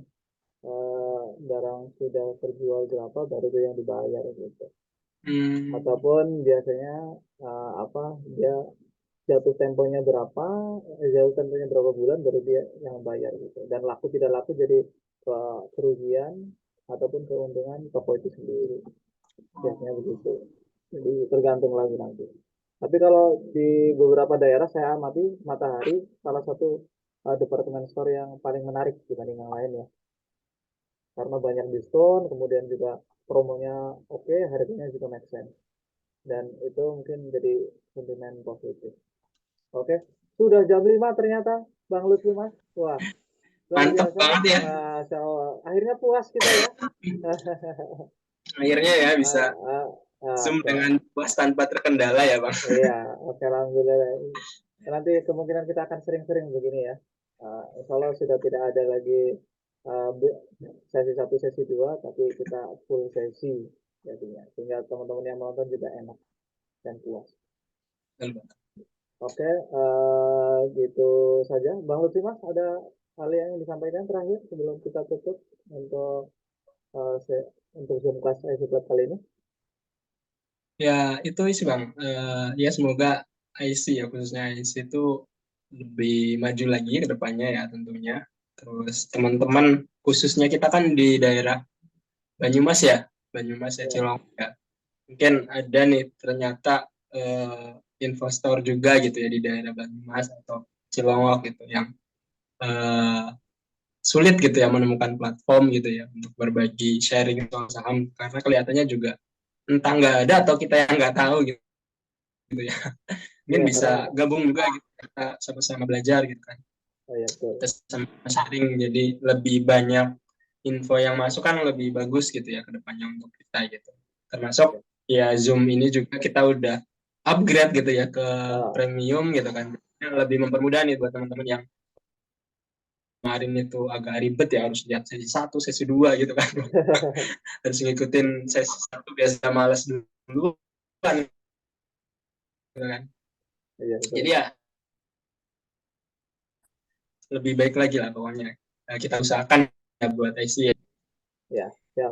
sudah terjual berapa baru itu yang dibayar gitu. Hmm. Ataupun biasanya apa dia jatuh temponya berapa, jatuh temponya berapa bulan baru dia yang bayar gitu. Dan laku tidak laku jadi kerugian ataupun keuntungan toko itu sendiri. Biasanya begitu. Jadi tergantung lagi nanti. Tapi kalau di beberapa daerah saya amati Matahari salah satu departemen store yang paling menarik dibanding yang lain ya. Karena banyak diskon, kemudian juga promonya oke, harganya juga make sense. Dan itu mungkin jadi sentimen positif. Oke, sudah jam 5 ternyata Bang Lutfi Mas. Wah, luar Mantap biasa. banget ya. Masya Allah. Akhirnya puas kita ya. Akhirnya ya bisa Ah, ah, Zoom oke. dengan puas tanpa terkendala ya Bang. Iya, oke, alhamdulillah. Nanti kemungkinan kita akan sering-sering begini ya. Insya Allah sudah tidak ada lagi uh, sesi satu, sesi dua, tapi kita full sesi jadinya. Sehingga teman-teman yang menonton juga enak dan puas. Oke, gitu saja. Bang Lutfi Mas, ada hal yang ingin disampaikan terakhir sebelum kita tutup untuk untuk Zoom Class IC Club kali ini? Ya itu sih Bang. Ya semoga IC ya khususnya IC itu lebih maju lagi ke depannya ya tentunya. Terus teman-teman khususnya kita kan di daerah Banyumas ya, Banyumas ya Ya, Cilong ya. Mungkin ada nih ternyata investor juga gitu ya di daerah Banyumas atau Cilongok gitu yang eh, sulit gitu ya menemukan platform gitu ya untuk berbagi sharing soal saham karena kelihatannya juga entah nggak ada atau kita yang nggak tahu gitu ya. Mungkin ya bisa karena gabung juga gitu kita sama-sama belajar gitu kan, ya betul. kita sama sharing jadi lebih banyak info yang masuk kan lebih bagus gitu ya ke depannya untuk kita gitu, termasuk Ya. ya Zoom ini juga kita udah upgrade gitu ya ke Ah. premium gitu kan, yang lebih mempermudah nih buat teman-teman yang kemarin itu agak ribet ya harus lihat sesi satu sesi dua gitu kan. Harus ngikutin sesi satu biasa males dulu kan gitu kan. Iya Jadi betul. ya lebih baik lagi lah pokoknya. Nah, kita usahakan ya buat IC ya. Ya, ya.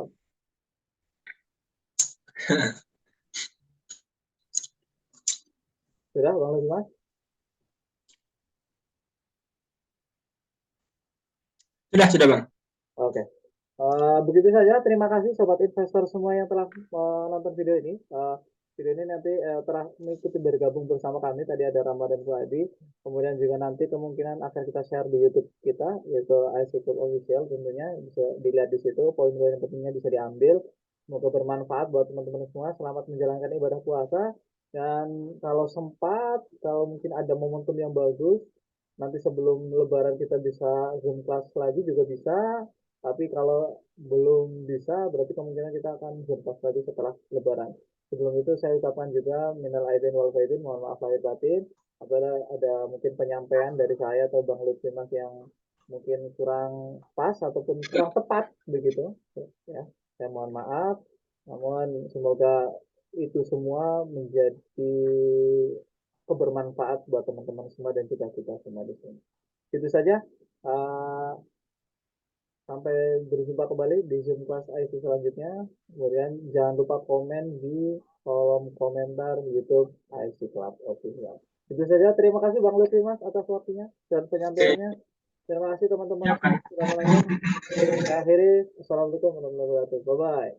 Sudah Bang Lutfi Mas? Sudah Bang. Oke. Begitu saja. Terima kasih sobat investor semua yang telah menonton video ini. Video ini nanti telah mengikuti bergabung bersama kami. Tadi ada Ramadan Fuadi. Kemudian juga nanti kemungkinan akan kita share di YouTube kita, yaitu IC Club Official. Tentunya bisa dilihat di situ. Poin-poin pentingnya bisa diambil. Semoga bermanfaat buat teman-teman semua. Selamat menjalankan ibadah puasa. Dan kalau sempat, kalau mungkin ada momentum yang bagus, nanti sebelum Lebaran kita bisa Zoom class lagi juga bisa. Tapi kalau belum bisa, berarti kemungkinan kita akan jumpa lagi setelah Lebaran. Sebelum itu saya ucapkan juga minal aidin wal faizin, mohon maaf lahir batin. Apabila ada mungkin penyampaian dari saya atau Bang Lutfi Mas yang mungkin kurang pas ataupun kurang tepat begitu, ya, saya mohon maaf. Namun semoga itu semua menjadi kebermanfaat buat teman-teman semua dan kita semua di sini. Itu saja. Uh, Sampai berjumpa kembali di Zoom Class IT selanjutnya. Kemudian jangan lupa komen di kolom komentar YouTube IC Club Official. Itu saja. Terima kasih Bang Lutfi Mas atas waktunya dan Oke. penyampaiannya. Terima kasih teman-teman Ya, Bang. sudah menonton. Saya akhiri. Assalamualaikum warahmatullahi wabarakatuh. Bye bye.